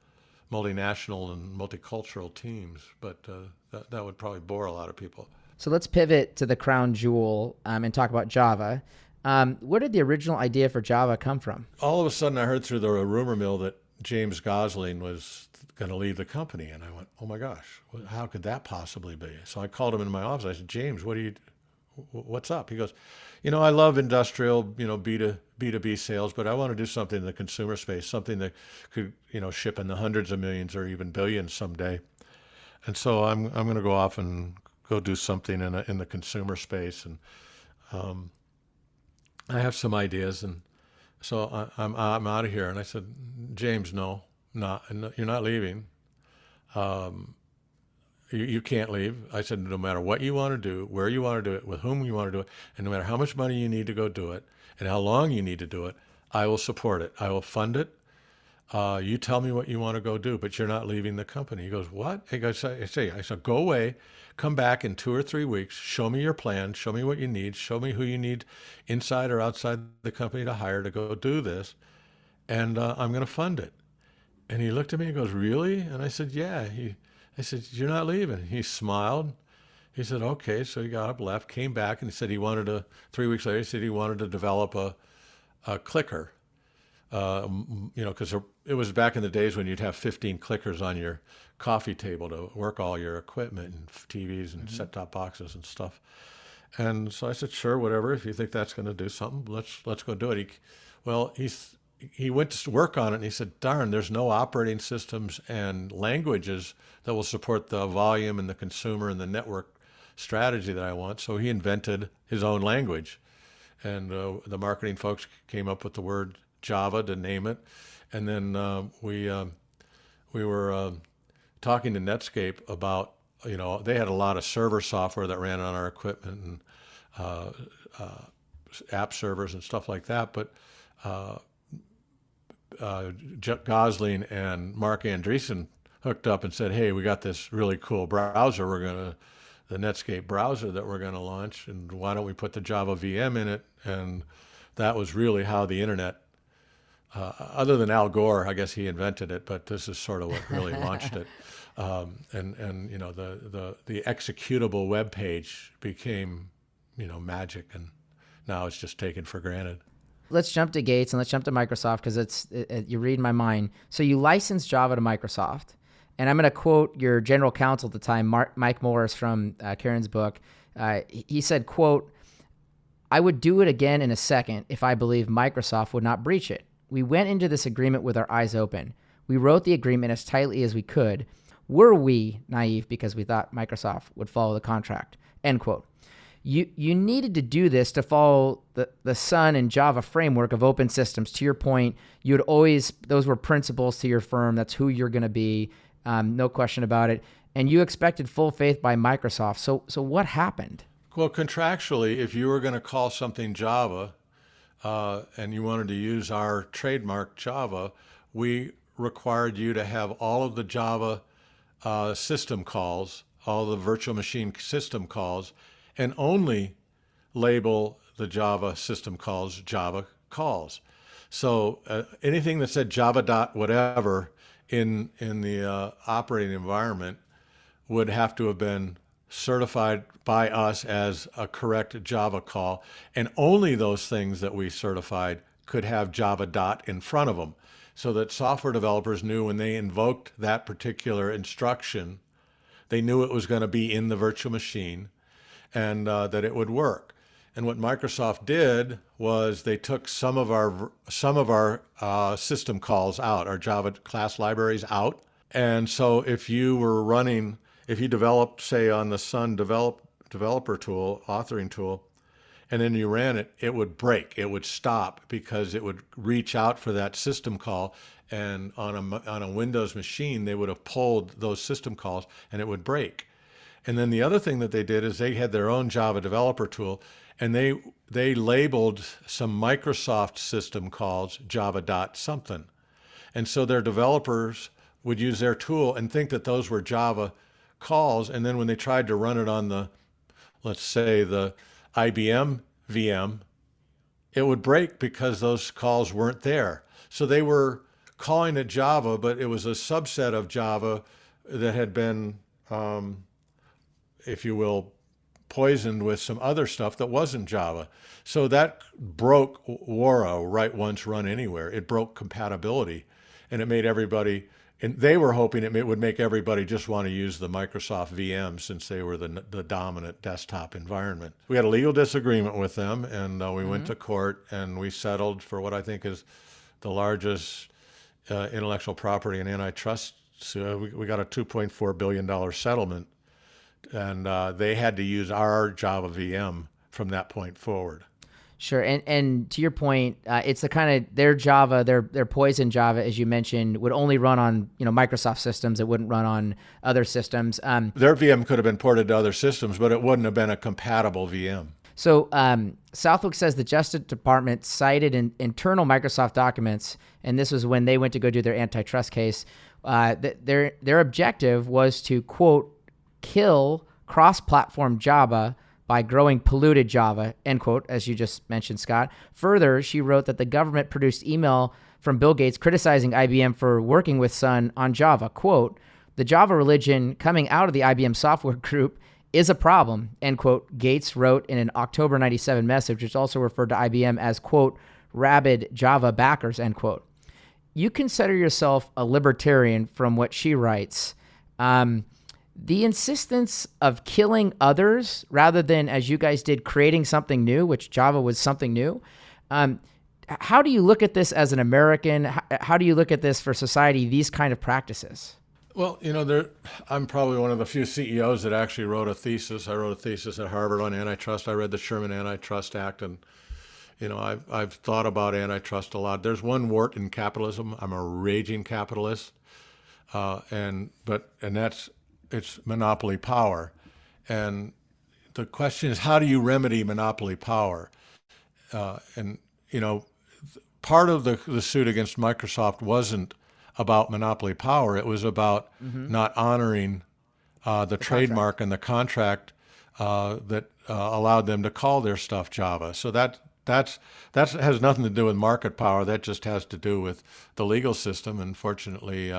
multinational and multicultural teams, but that would probably bore a lot of people. So let's pivot to the crown jewel and talk about Java. Where did the original idea for Java come from? All of a sudden I heard through the rumor mill that James Gosling was going to leave the company, and I went, oh my gosh, how could that possibly be? So I called him into my office. I said, James, what are what's up? He goes, I love industrial, B2B sales, but I want to do something in the consumer space, something that could, ship in the hundreds of millions or even billions someday. And so I'm going to go off and go do something in the consumer space. And I have some ideas. And so I'm out of here. And I said, James, no, you're not leaving. You can't leave. I said, no matter what you want to do, where you want to do it, with whom you want to do it, and no matter how much money you need to go do it, and how long you need to do it, I will support it. I will fund it. You tell me what you want to go do, but you're not leaving the company. He goes, what? I said, go away, come back in 2 or 3 weeks, show me your plan, show me what you need, show me who you need inside or outside the company to hire to go do this, and I'm going to fund it. And he looked at me and goes, really? And I said, yeah. I said, you're not leaving. He smiled. He said, okay. So he got up, left, came back, and he said 3 weeks later, he said he wanted to develop a clicker. Because it was back in the days when you'd have 15 clickers on your coffee table to work all your equipment and TVs and set-top boxes and stuff. And so I said, sure, whatever. If you think that's going to do something, let's go do it. He went to work on it, and he said, darn, there's no operating systems and languages that will support the volume and the consumer and the network strategy that I want. So he invented his own language. And the marketing folks came up with the word Java to name it. And then we were talking to Netscape about, they had a lot of server software that ran on our equipment and app servers and stuff like that. But Gosling and Mark Andreessen hooked up and said, hey, we got this really cool browser the Netscape browser that we're going to launch, and why don't we put the Java VM in it? And that was really how the internet, other than Al Gore, I guess he invented it, but this is sort of what really launched it. The executable web page became, magic, and now it's just taken for granted. Let's jump to Gates and let's jump to Microsoft because you read my mind. So you licensed Java to Microsoft, and I'm going to quote your general counsel at the time, Mike Morris from Karen's book. He said, quote, I would do it again in a second if I believed Microsoft would not breach it. We went into this agreement with our eyes open. We wrote the agreement as tightly as we could. Were we naive because we thought Microsoft would follow the contract? End quote. You needed to do this to follow the Sun and Java framework of open systems. To your point, those were principles to your firm. That's who you're going to be, no question about it. And you expected full faith by Microsoft. So what happened? Well, contractually, if you were going to call something Java and you wanted to use our trademark Java, we required you to have all of the Java system calls, all the virtual machine system calls, and only label the Java system calls Java calls. So anything that said Java dot whatever in the operating environment would have to have been certified by us as a correct Java call, and only those things that we certified could have Java dot in front of them, so that software developers knew when they invoked that particular instruction, they knew it was going to be in the virtual machine, and that it would work. And what Microsoft did was they took some of our system calls out, our Java class libraries out. And so if you developed, say, on the Sun developer tool, authoring tool, and then you ran it, it would break, it would stop, because it would reach out for that system call. And on a Windows machine, they would have pulled those system calls and it would break. And then the other thing that they did is they had their own Java developer tool, and they labeled some Microsoft system calls Java dot something. And so their developers would use their tool and think that those were Java calls. And then when they tried to run it on let's say the IBM VM, it would break because those calls weren't there. So they were calling it Java, but it was a subset of Java that had been, if you will, poisoned with some other stuff that wasn't Java. So that broke Wara, write once, run anywhere. It broke compatibility, and it made everybody, and they were hoping it would make everybody just want to use the Microsoft VM since they were the dominant desktop environment. We had a legal disagreement with them, and we went to court, and we settled for what I think is the largest intellectual property and antitrust. So we got a $2.4 billion settlement, and they had to use our Java VM from that point forward. Sure, and to your point, it's the kind of their Java, their Poison Java, as you mentioned, would only run on Microsoft systems. It wouldn't run on other systems. Their VM could have been ported to other systems, but it wouldn't have been a compatible VM. So Southwick says the Justice Department cited in internal Microsoft documents, and this was when they went to go do their antitrust case. Their objective was to, quote, kill cross-platform Java by growing polluted Java, end quote, as you just mentioned, Scott. Further, she wrote that the government produced email from Bill Gates criticizing IBM for working with Sun on Java. Quote, the Java religion coming out of the IBM software group is a problem, end quote, Gates wrote in an October 97 message, which also referred to IBM as, quote, rabid Java backers, end quote. You consider yourself a libertarian from what she writes. The insistence of killing others rather than, as you guys did, creating something new, which Java was something new. How do you look at this as an American? How do you look at this for society, these kind of practices? Well, I'm probably one of the few CEOs that actually wrote a thesis. I wrote a thesis at Harvard on antitrust. I read the Sherman Antitrust Act, and I've thought about antitrust a lot. There's one wart in capitalism. I'm a raging capitalist, it's monopoly power. And the question is, how do you remedy monopoly power? Part of the suit against Microsoft wasn't about monopoly power. It was about not honoring the trademark and the contract that allowed them to call their stuff Java. So that has nothing to do with market power. That just has to do with the legal system. And fortunately,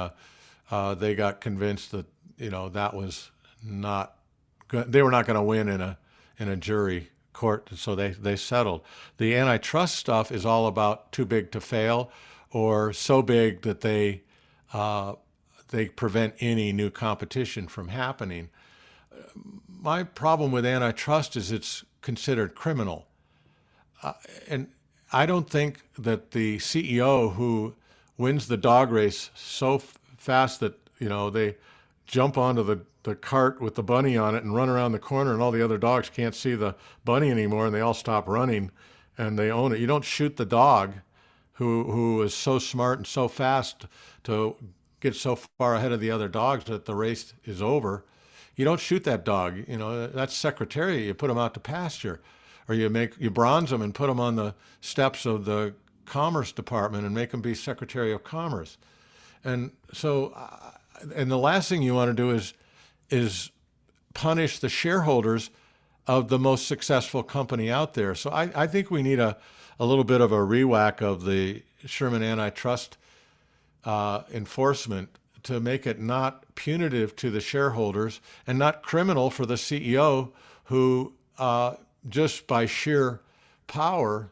they got convinced that that was not good. They were not going to win in a jury court, so they settled. The antitrust stuff is all about too big to fail, or so big that they prevent any new competition from happening. My problem with antitrust is it's considered criminal, and I don't think that the CEO who wins the dog race so fast that they jump onto the cart with the bunny on it and run around the corner, and all the other dogs can't see the bunny anymore, and they all stop running and they own it. You don't shoot the dog who is so smart and so fast to get so far ahead of the other dogs that the race is over. You don't shoot that dog. That's secretariat. You put them out to pasture, or you bronze them and put them on the steps of the Commerce Department and make them be Secretary of Commerce. And so, and the last thing you want to do is punish the shareholders of the most successful company out there. So I think we need a little bit of a re-whack of the Sherman antitrust enforcement to make it not punitive to the shareholders and not criminal for the CEO who just by sheer power,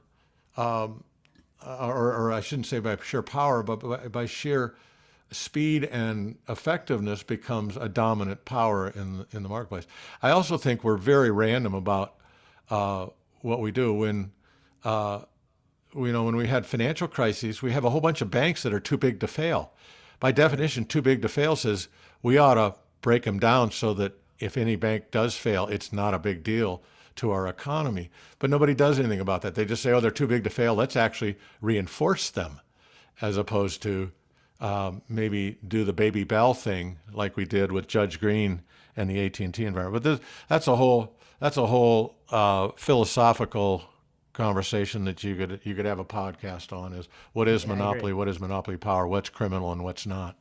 or I shouldn't say by sheer power, but by sheer speed and effectiveness becomes a dominant power in the marketplace. I also think we're very random about what we do. When we had financial crises, we have a whole bunch of banks that are too big to fail. By definition, too big to fail says we ought to break them down so that if any bank does fail, it's not a big deal to our economy. But nobody does anything about that. They just say, oh, they're too big to fail. Let's actually reinforce them, as opposed to maybe do the Baby Bell thing like we did with Judge Green and the AT&T environment. But that's a whole philosophical conversation that you could have a podcast on. Is what is monopoly? What is monopoly power? What's criminal and what's not?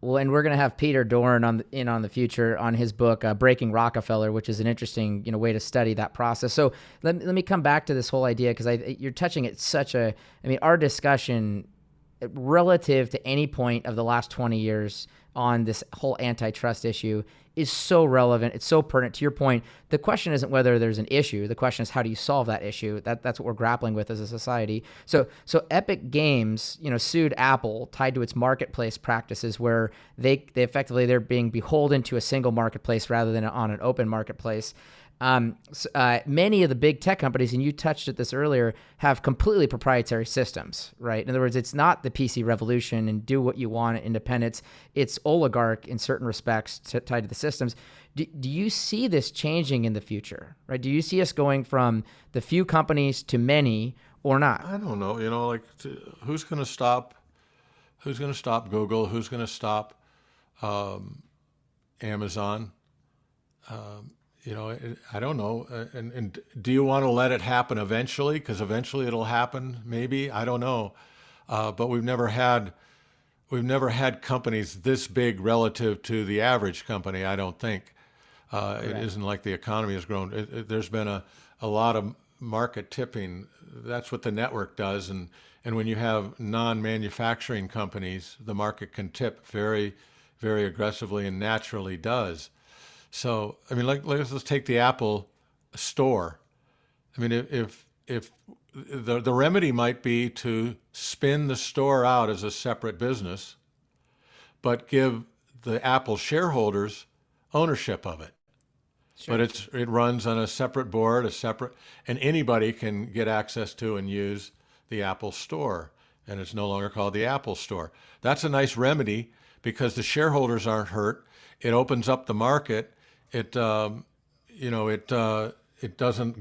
Well, and we're going to have Peter Doran on the future on his book, Breaking Rockefeller, which is an interesting way to study that process. So let me come back to this whole idea, because you're touching at our discussion relative to any point of the last 20 years on this whole antitrust issue is so relevant. It's so pertinent. To your point, the question isn't whether there's an issue. The question is, how do you solve that issue? That's what we're grappling with as a society. So Epic Games, sued Apple, tied to its marketplace practices, where they effectively, they're being beholden to a single marketplace rather than on an open marketplace. Many of the big tech companies, and you touched at this earlier, have completely proprietary systems, right? In other words, it's not the PC revolution and do what you want at independence. It's oligarch in certain respects tied to the systems. Do you see this changing in the future, right? Do you see us going from the few companies to many or not? I don't know. Who's going to stop? Who's going to stop Google? Who's going to stop Amazon? I don't know. And do you want to let it happen eventually? Because eventually it'll happen, maybe. I don't know. But we've never had companies this big relative to the average company, I don't think. It isn't like the economy has grown. There's been a lot of market tipping. That's what the network does. And when you have non-manufacturing companies, the market can tip very, very aggressively and naturally does. So, let's take the Apple store. If the remedy might be to spin the store out as a separate business, but give the Apple shareholders ownership of it. Sure. But it runs on a separate board, and anybody can get access to and use the Apple Store, and it's no longer called the Apple Store. That's a nice remedy because the shareholders aren't hurt. It opens up the market. It doesn't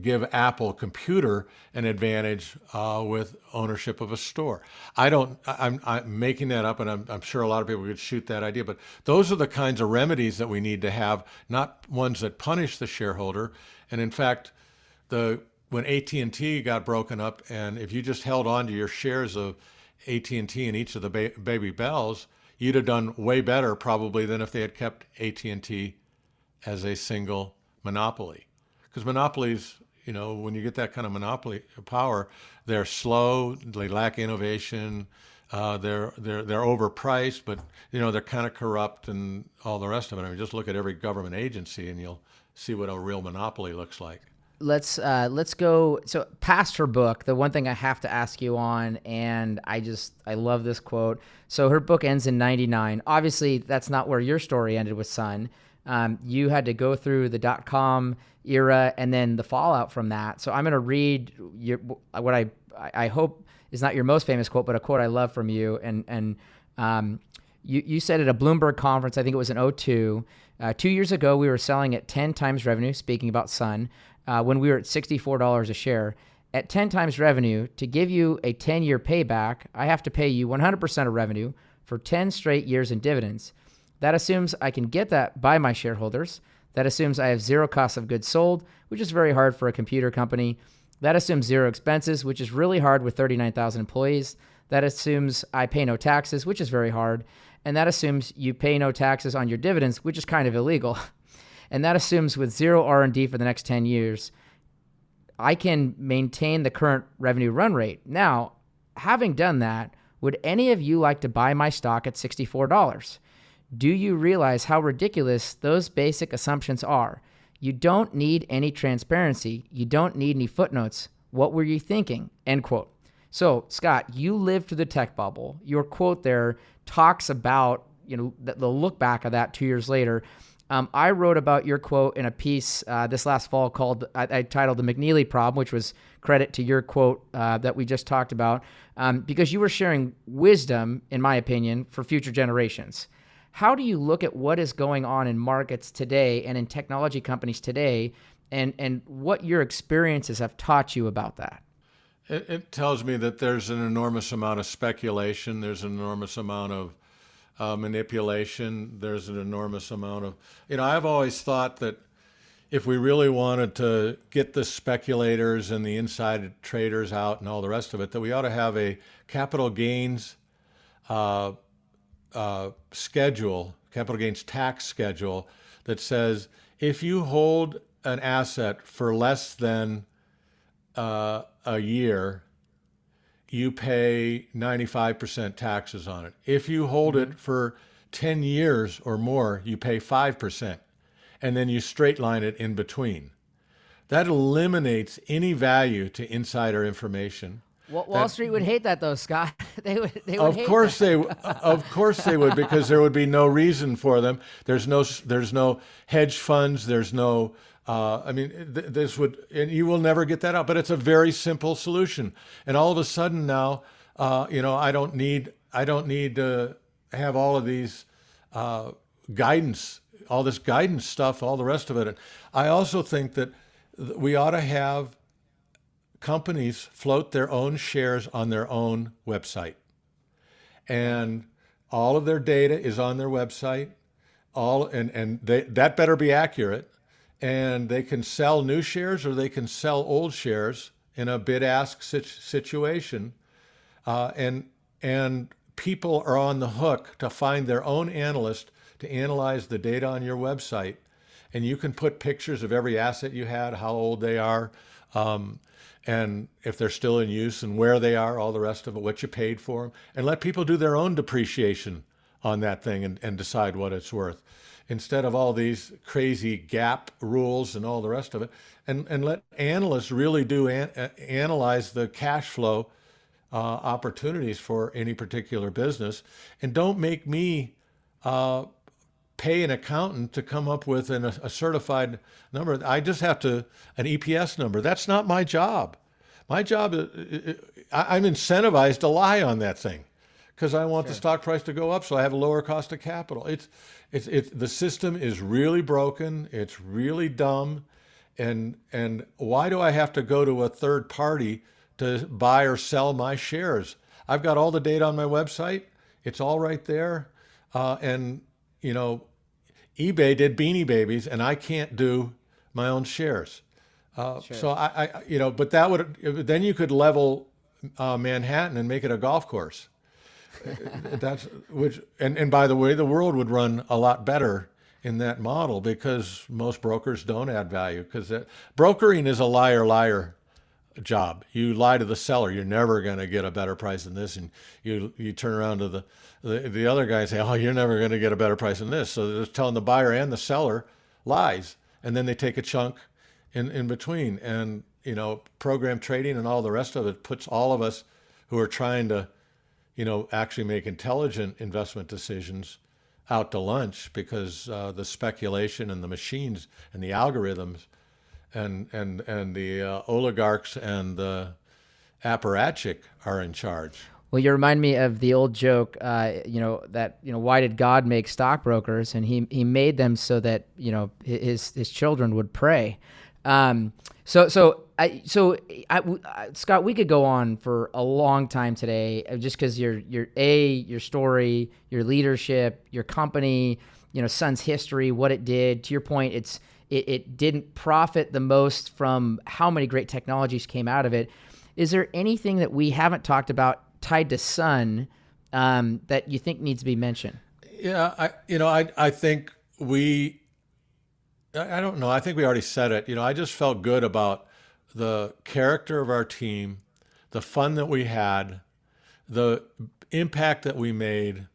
give Apple Computer an advantage with ownership of a store. I'm making that up, and I'm sure a lot of people could shoot that idea, but those are the kinds of remedies that we need to have, not ones that punish the shareholder. And in fact, when AT&T got broken up, and if you just held on to your shares of AT&T and each of the baby bells, you'd have done way better probably than if they had kept AT&T as a single monopoly. Because monopolies, when you get that kind of monopoly power, they're slow, they lack innovation, they're overpriced, but they're kind of corrupt and all the rest of it. Just look at every government agency and you'll see what a real monopoly looks like. Let's go. So past her book, the one thing I have to ask you on, and I love this quote. So her book ends in 1999. Obviously, that's not where your story ended with Sun. You had to go through the .com era and then the fallout from that. So I'm going to read what I hope is not your most famous quote, but a quote I love from you. And you said at a Bloomberg conference, I think it was in 2002, 2 years ago, we were selling at 10 times revenue, speaking about Sun, when we were at $64 a share. At 10 times revenue, to give you a 10-year payback, I have to pay you 100% of revenue for 10 straight years in dividends. That assumes I can get that by my shareholders. That assumes I have zero cost of goods sold, which is very hard for a computer company. That assumes zero expenses, which is really hard with 39,000 employees. That assumes I pay no taxes, which is very hard. And that assumes you pay no taxes on your dividends, which is kind of illegal. And that assumes with zero R&D for the next 10 years, I can maintain the current revenue run rate. Now, having done that, would any of you like to buy my stock at $64? Do you realize how ridiculous those basic assumptions are? You don't need any transparency. You don't need any footnotes. What were you thinking? End quote. So, Scott, you lived through the tech bubble. Your quote there talks about, the look back of that 2 years later. I wrote about your quote in a piece this last fall called, I titled The McNealy Problem, which was credit to your quote that we just talked about, because you were sharing wisdom, in my opinion, for future generations. How do you look at what is going on in markets today and in technology companies today, and what your experiences have taught you about that? It tells me that there's an enormous amount of speculation. There's an enormous amount of manipulation. There's an enormous amount of, I've always thought that if we really wanted to get the speculators and the inside traders out and all the rest of it, that we ought to have a capital gains schedule, capital gains tax schedule that says if you hold an asset for less than a year, you pay 95% taxes on it. If you hold it for 10 years or more, you pay 5%. and then you straight line it in between. That eliminates any value to insider information. Wall Street would hate that, though, Scott. They would hate Of course they would, because there would be no reason for them. There's no hedge funds. There's no. This would, and you will never get that out. But it's a very simple solution. And all of a sudden now, I don't need to have all of these guidance, all this guidance stuff, all the rest of it. And I also think that we ought to have companies float their own shares on their own website, and all of their data is on their website. That better be accurate, and they can sell new shares or they can sell old shares in a bid-ask situation, and people are on the hook to find their own analyst to analyze the data on your website, and you can put pictures of every asset you had, how old they are. And if they're still in use and where they are, all the rest of it, what you paid for them, and let people do their own depreciation on that thing and decide what it's worth, instead of all these crazy gap rules and all the rest of it, and let analysts really do analyze the cash flow opportunities for any particular business, and don't make me pay an accountant to come up with a certified number. I just have to, an EPS number. That's not my job. My job is, I'm incentivized to lie on that thing because I want the stock price to go up so I have a lower cost of capital. The system is really broken. It's really dumb. And why do I have to go to a third party to buy or sell my shares? I've got all the data on my website. It's all right there. eBay did Beanie Babies, and I can't do my own shares. So but that would, then you could level Manhattan and make it a golf course. And by the way, the world would run a lot better in that model, because most brokers don't add value, because brokering is a liar job. You lie to the seller, you're never going to get a better price than this, and you turn around to the other guy and say, oh, you're never going to get a better price than this. So they're telling the buyer and the seller lies, and then they take a chunk in between. And program trading and all the rest of it puts all of us who are trying to actually make intelligent investment decisions out to lunch, because the speculation and the machines and the algorithms and the oligarchs and the apparatchik are in charge. Well, you remind me of the old joke, why did God make stockbrokers? And he made them so that, his children would pray. Scott, we could go on for a long time today, just because your story, your leadership, your company, Sun's history, what it did. To your point, it didn't profit the most from how many great technologies came out of it. Is there anything that we haven't talked about tied to Sun that you think needs to be mentioned? Yeah, I think I don't know. I think we already said it. I just felt good about the character of our team, the fun that we had, the impact that we made,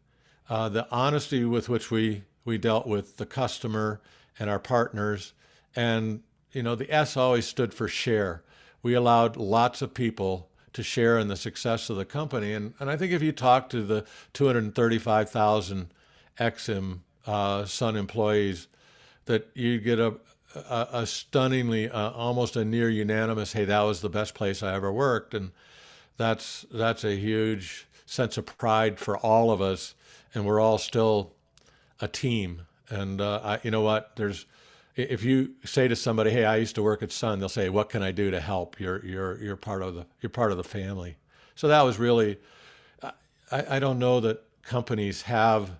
the honesty with which we dealt with the customer and our partners. And, the S always stood for share. We allowed lots of people to share in the success of the company. And I think if you talk to the 235,000 Exim Sun employees, that you get a stunningly, almost a near unanimous, hey, that was the best place I ever worked. And that's a huge sense of pride for all of us. And we're all still a team. And you know what? If you say to somebody, hey, I used to work at Sun, they'll say, what can I do to help? You're part of the family. So that was really, I don't know that companies have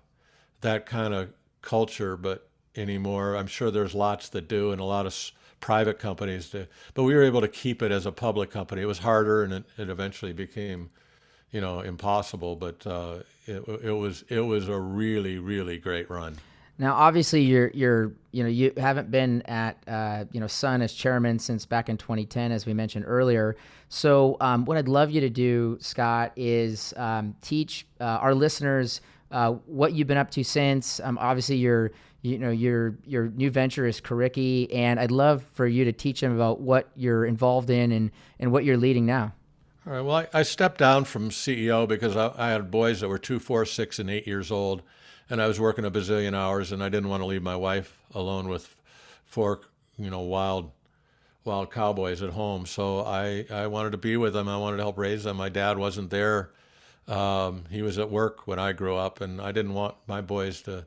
that kind of culture, but anymore. I'm sure there's lots that do, and a lot of private companies do. But we were able to keep it as a public company. It was harder, and it eventually became, impossible. But it was a really, really great run. Now, obviously, you haven't been at Sun as chairman since back in 2010, as we mentioned earlier. So what I'd love you to do, Scott, is teach our listeners what you've been up to since. Obviously, your new venture is Curriki, and I'd love for you to teach them about what you're involved in and what you're leading now. All right. Well, I stepped down from CEO because I had boys that were 2, 4, 6, and 8 years old, and I was working a bazillion hours, and I didn't want to leave my wife alone with 4, wild cowboys at home. So I wanted to be with them. I wanted to help raise them. My dad wasn't there. He was at work when I grew up, and I didn't want my boys to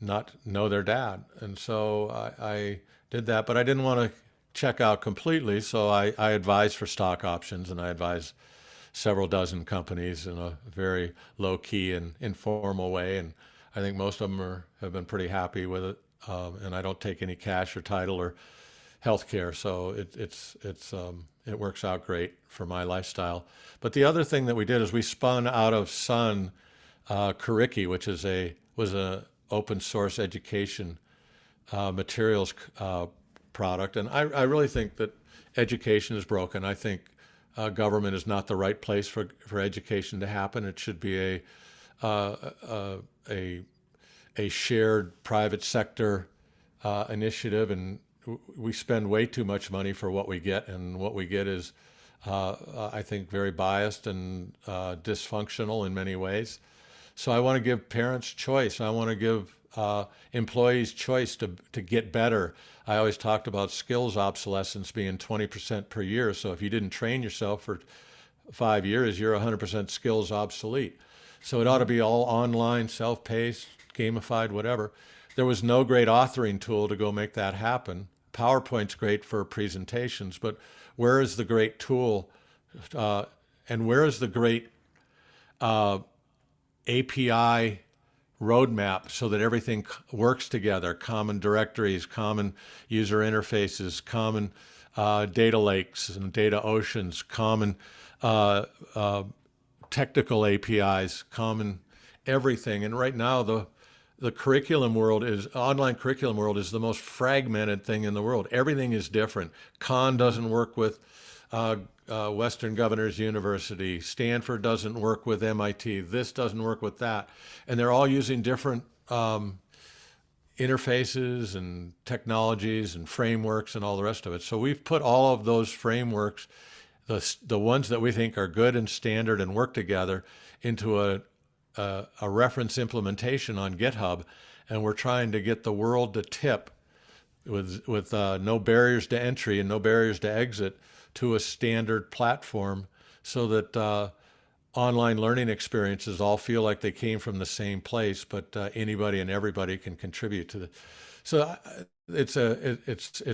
not know their dad. And so I did that, but I didn't want to check out completely. So I advised for stock options, and I advised several dozen companies in a very low key and informal way. And I think most of them have been pretty happy with it. And I don't take any cash or title or healthcare. So it works out great for my lifestyle. But the other thing that we did is we spun out of Sun Curriki, which was a open source education materials product. And I really think that education is broken. I think government is not the right place for education to happen. It should be a shared private sector initiative, and we spend way too much money for what we get, and what we get is, I think, very biased and dysfunctional in many ways. So I want to give parents choice. I want to give employees choice to get better. I always talked about skills obsolescence being 20% per year. So if you didn't train yourself for 5 years, you're 100% skills obsolete. So it ought to be all online, self-paced, gamified, whatever. There was no great authoring tool to go make that happen. PowerPoint's great for presentations, but where is the great tool and where is the great API roadmap so that everything works together? Common directories, common user interfaces, common data lakes and data oceans, common technical APIs, common everything. And right now, the online curriculum world is the most fragmented thing in the world. Everything is different. Khan doesn't work with Western Governors University. Stanford doesn't work with MIT. This doesn't work with that. And they're all using different interfaces and technologies and frameworks and all the rest of it. So we've put all of those frameworks, the ones that we think are good and standard and work together, into a reference implementation on GitHub, and we're trying to get the world to tip with no barriers to entry and no barriers to exit to a standard platform, so that online learning experiences all feel like they came from the same place, but anybody and everybody can contribute to the. So it's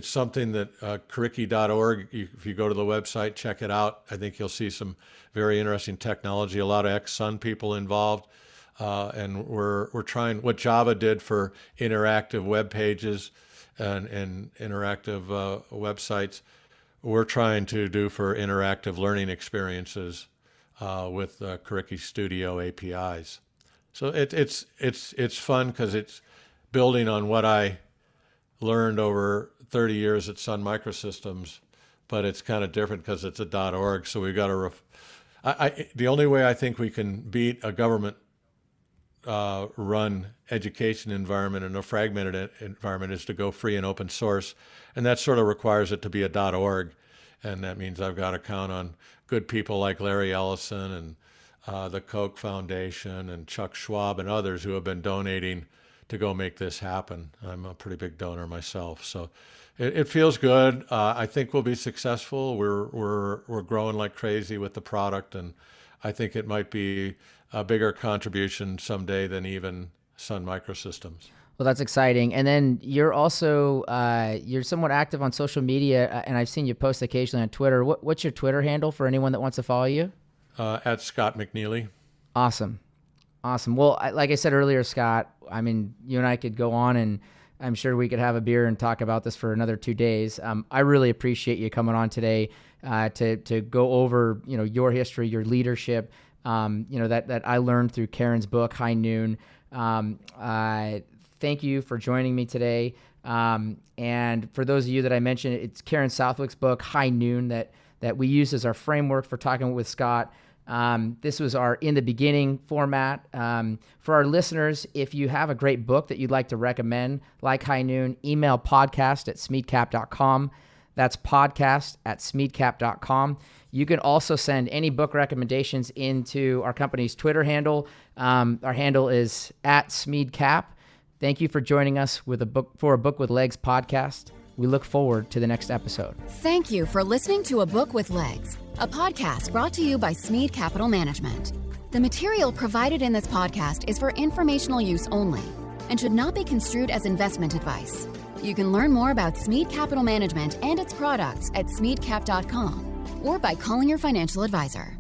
something that curriki.org. If you go to the website, check it out. I think you'll see some very interesting technology. A lot of ex-Sun people involved, and we're trying what Java did for interactive web pages and interactive websites. We're trying to do for interactive learning experiences with Curriki Studio APIs. So it's fun because it's building on what I learned over 30 years at Sun Microsystems, but it's kind of different because it's a .org. So we've got to. The only way I think we can beat a government run education environment in a fragmented environment is to go free and open source, and that sort of requires it to be a .org, and that means I've got to count on good people like Larry Ellison and the Koch Foundation and Chuck Schwab and others who have been donating to go make this happen. I'm a pretty big donor myself, so it feels good. I think we'll be successful. We're growing like crazy with the product, and I think it might be a bigger contribution someday than even Sun Microsystems. Well, that's exciting. And then you're also you're somewhat active on social media, and I've seen you post occasionally on Twitter. What's your Twitter handle for anyone that wants to follow you? At Scott McNealy. Awesome. Well, like I said earlier, Scott, I mean, you and I could go on, and I'm sure we could have a beer and talk about this for another 2 days. I really appreciate you coming on today to go over, your history, your leadership, that I learned through Karen's book, High Noon. Thank you for joining me today. And for those of you that I mentioned, it's Karen Southwick's book, High Noon, that we use as our framework for talking with Scott. This was our In the Beginning format. For our listeners, if you have a great book that you'd like to recommend, like High Noon, email podcast@smeedcap.com. That's podcast@smeedcap.com. You can also send any book recommendations into our company's Twitter handle. Our handle is @SmeedCap. Thank you for joining us for a Book with Legs podcast. We look forward to the next episode. Thank you for listening to A Book with Legs, a podcast brought to you by Smeed Capital Management. The material provided in this podcast is for informational use only and should not be construed as investment advice. You can learn more about Smeed Capital Management and its products at smeedcap.com or by calling your financial advisor.